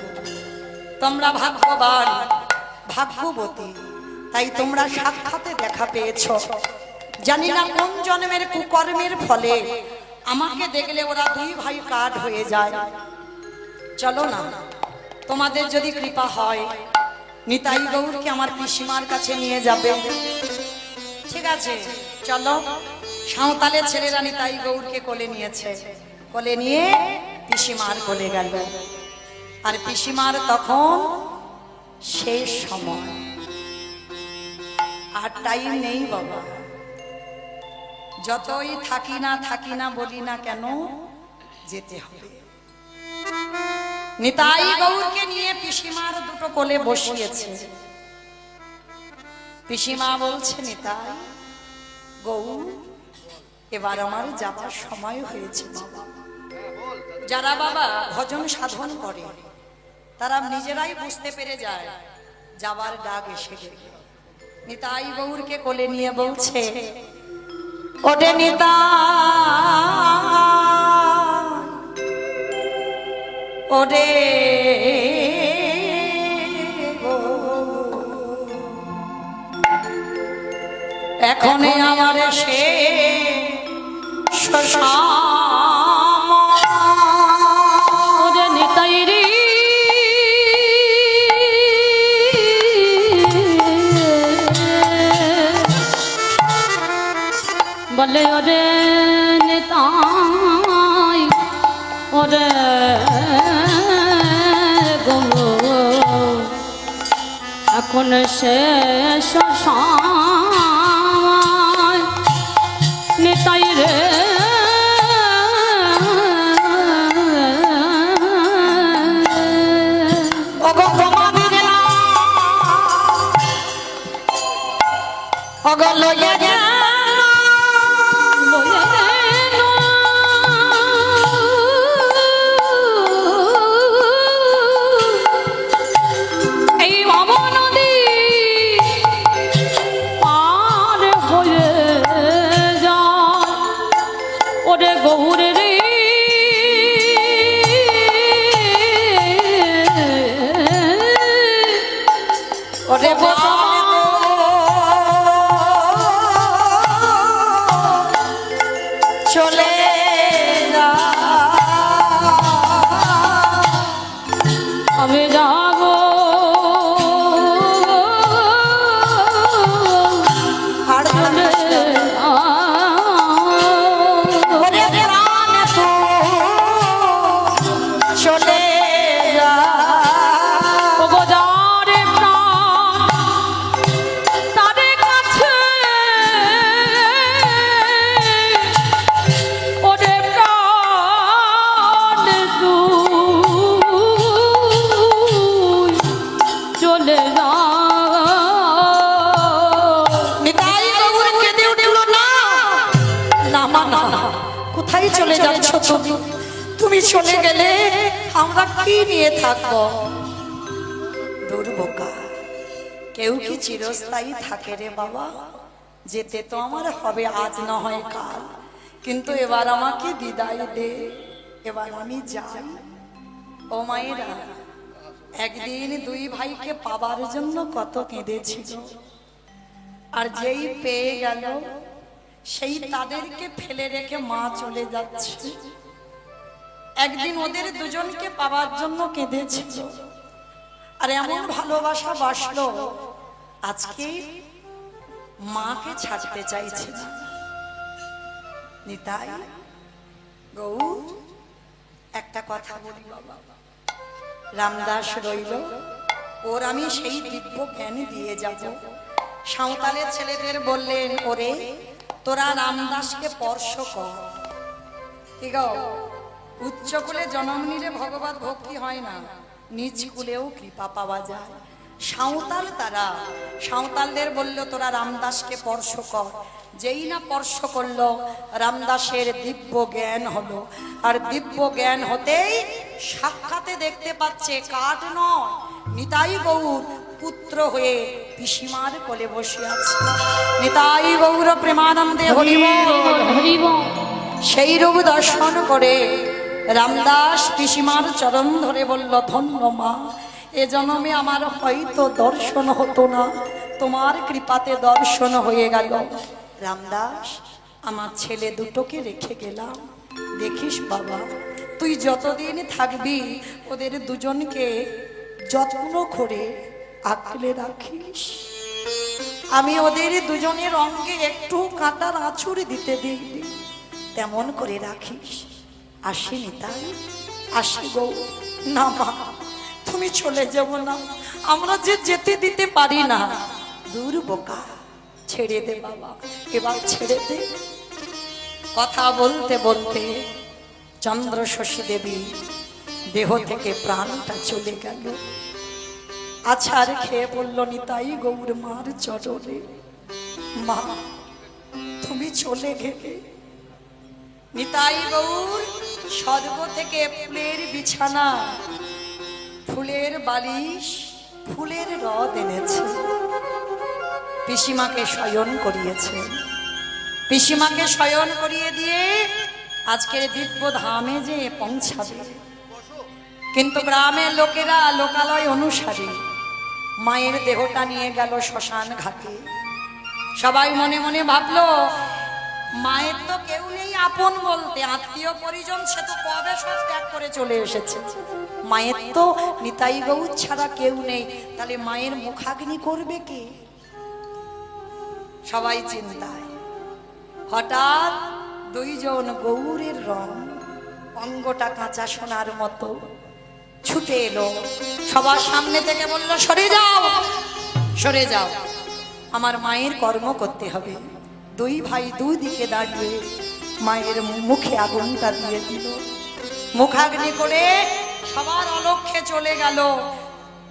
তোমরা ভাগ্যবান, ভাগ্যবতী, তাই তোমরা সাক্ষাতে দেখা পেয়েছ। জানি না কোন জন্মের কুকর্মের ফলে আমাকে দেখলে ওরা দুই ভাই কাঠ হয়ে যায়। চলো না, তোমাদের যদি কৃপা হয় নিতাই গৌরকে আমার পিসিমার কাছে নিয়ে যাবে। ঠিক আছে চলো। সাঁওতালের ছেলেরা নিতাই গৌরকে কোলে নিয়েছে, কোলে নিয়ে পিসিমার কোলে গেল। আর পিসিমার তখন শেষ সময়, আর টাইম নেই বাবা। যতই থাকি না বলি না কেন, যেতে হবে। নিতাই গৌরকে নিয়ে পিসিমার দুটো কোলে বসিয়েছে। পিসিমা বলছে, নিতাই গৌর এবার আমার যাবার সময় হয়েছে বাবা। যারা বাবা ভজন সাধন করে তারা নিজেরাই বুঝতে পেরে যায় যাবার ডাক এসে গেল। নিতাই গৌরকে কোলে নিয়ে বলছে, ওরে নিতাই, ওরে এখন আমার সে ওরে নিতাই রে, বলে ওরে নিতাই, ওরে গো এখন শেষ সময় নিতাই রে ওগো তোমাদের না ওগো লইয়া গেল এই অবনদী পার হয়ে যায় ওরে গৌরে রে ওরে চলে যা আমি যাব আর ওরে প্রাণ তো চলে যা যারে প্রাণ তাদের কাছে ওরে প্রাণ তুই চলে যা নিতাই গৌর কেঁদে উঠল না না মা না কোথায় চলে যাচ্ছ তুমি তুমি চলে গেলে আমরা কি নিয়ে থাকবো দুর্বোকা কেউ কি চিরস্থায়ী থাকে রে বাবা যেতে তো আমার হবে আজ না হয় কাল কিন্তু এবার আমাকে বিদায় দে এবার আমি যাই ও মায়েরা একদিন দুই ভাইকে পাবার জন্য কত কেঁদেছিল আর যেই পেয়ে গেল সেই তাদেরকে ফেলে রেখে মা চলে যাচ্ছে একদিন ওদের দুজনকে পাবার জন্য কেঁদেছিল আর এমন ভালোবাসা বাসলো আজকে মাকে ছাড়তে চাইছে না নিতাই গৌর একটা কথা বলি বাবা রামদাস রইল ওর আমি সেই দিব্য জ্ঞান দিয়ে যাব সাঁওতালের ছেলেদের বললেন ওরে তোরা রামদাসকে স্পর্শ কর ঠিক উচ্চ কুলে জন্ম নিলে ভগবত ভক্তি হয় না নিজ কুলেও কৃপা পাওয়া যায় সাঁওতাল তারা সাঁওতালদের বলল তোরা রামদাসকে স্পর্শ কর যেই না স্পর্শ করলো রামদাসের দিব্য জ্ঞান হলো আর দিব্য জ্ঞান হতেই সাক্ষাতে দেখতে পাচ্ছে কাঠ নয় নিতাই গৌর পুত্র হয়ে পিসিমার কোলে বসে আছে নিতাই গৌর প্রেমানন্দে হরি বল। হরিব সেই রূপ দর্শন করে রামদাস পিসিমার চরণ ধরে বলল ধন্য মা এ জন্মে আমার হয়তো দর্শন হতো না তোমার কৃপাতে দর্শন হয়ে গেল রামদাস আমার ছেলে দুটোকে রেখে গেলাম দেখিস বাবা তুই যতদিন থাকবি ওদের দুজনকে যত্ন করে আঁকলে রাখিস আমি ওদের দুজনের অঙ্গে একটু কাঁটার আঁচড় দিতে দিই তেমন করে রাখিস আসিনি তাই আসি গো না মা তুমি চলে যাব না আমরা যে যেতে দিতে পারি না দূর বোকা ছেড়ে দে বাবা এবার ছেড়ে দে কথা বলতে বলতে চন্দ্র শশী দেবী দেহ থেকে প্রাণটা চলে গেল আছাড় খেয়ে বলল নিতাই গৌর মার চরণে মা তুমি চলে গেলে নিতাই গৌর স্বর্গ থেকে ফুলের বিছানা ফুলের বালিশ ফুলের রদ এনেছে পিসিমাকে শয়ন করিয়েছে পিসিমাকে শয়ন করিয়ে দিয়ে আজকের দিব্য ধামে যে পৌঁছাবে কিন্তু গ্রামের লোকেরা লোকালয় অনুসারে মায়ের দেহটা নিয়ে গেল শ্মশান ঘাটে সবাই মনে মনে ভাবলো মায়ের তো কেউ নেই আপন বলতে আত্মীয় পরিজন সে তো কবে সব ত্যাগ করে চলে এসেছে মায়ের তো নিতাই গৌর ছাড়া কেউ নেই তাহলে মায়ের মুখাগ্নি করবে কে সবাই চিন্তায় হঠাৎ দুইজন গৌরের রং অঙ্গটা কাঁচা সোনার মতো ছুটে এলো, সবার সামনে থেকে বলল, সরে যাও, সরে যাও, আমার মায়ের কর্ম করতে হবে। দুই ভাই দুদিকে দাঁড়িয়ে মায়ের মুখে আগুনটা দিয়ে দিল। মুখাগ্নি করে সবার অলক্ষ্যে চলে গেল।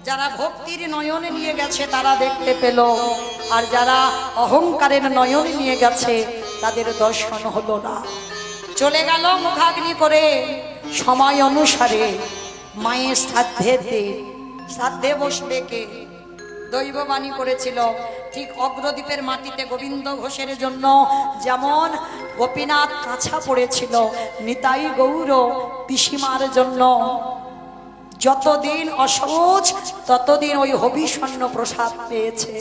যারা ভক্তির নয়নে নিয়ে গেছে তারা দেখতে পেল, আর যারা অহংকারের নয়নে নিয়ে গেছে তাদের দর্শন হলো না। চলে গেল মুখাগ্নি করে। সময় অনুসারে মায়ের শ্রাদ্ধে বসবে কে? দৈববাণী করেছিল, ঠিক অগ্রদ্বীপের মাটিতে গোবিন্দ ঘোষের জন্য যেমন গোপীনাথ কাঁচা পড়েছিল, নিতাই গৌর পিসিমার জন্য যতদিন অসহজ ততদিন ওই হবিষণ্য প্রসাদ পেয়েছে।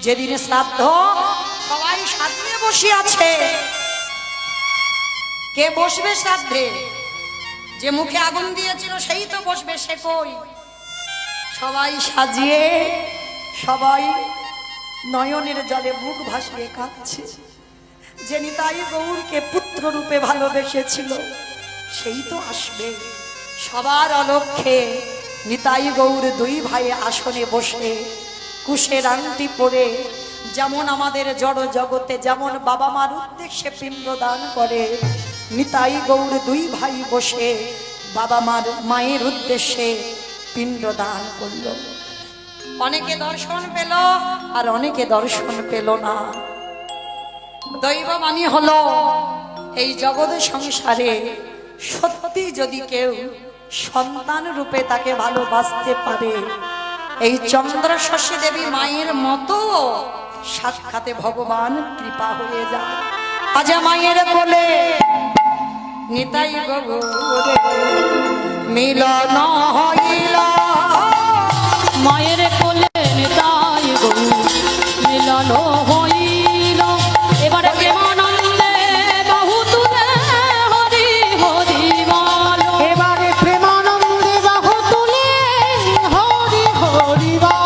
যেদিন শ্রাদ্ধ, সবাই সাজিয়ে বসে আছে। কে বসবে শ্রাদ্ধে? যে মুখে আগুন দিয়েছিল সেই তো বসবে, সে কই? সবাই সাজিয়ে, সবাই নয়নের জলে মুখ ভাসিয়ে কাঁদছে। যে নিতাই গৌরকে পুত্র রূপে ভালোবেসেছিল সেই তো আসবে। সবার অলক্ষ্যে নিতাই গৌর দুই ভাই আসনে বসে কুশের আংটি পরে, যেমন আমাদের জড় জগতে যেমন বাবা মার উদ্দেশ্যে পিণ্ডদান করে, নিতাই গৌর দুই ভাই বসে বাবা মায়ের উদ্দেশ্যে পিণ্ডদান করল। অনেকে দর্শন পেল আর অনেকে দর্শন পেল না। দৈববাণী হলো, এই জগৎ সংসারে সত্যি যদি কেউ সন্তান রূপে তাকে ভালোবাসতে পারে, এই চন্দ্রশশী দেবী মায়ের মতো সাক্ষাতে ভগবান কৃপা হয়ে যায়। আজা মায়ের কোলে নিতাই গৌর মিলন হইল, মায়ের কোলে নিতাই গৌর মিলন হইল। এবারে প্রেমানন্দে বাহু তুলে হরি হরি বল। এবারে প্রেমানন্দে বাহু তুলে হরি হরি বল।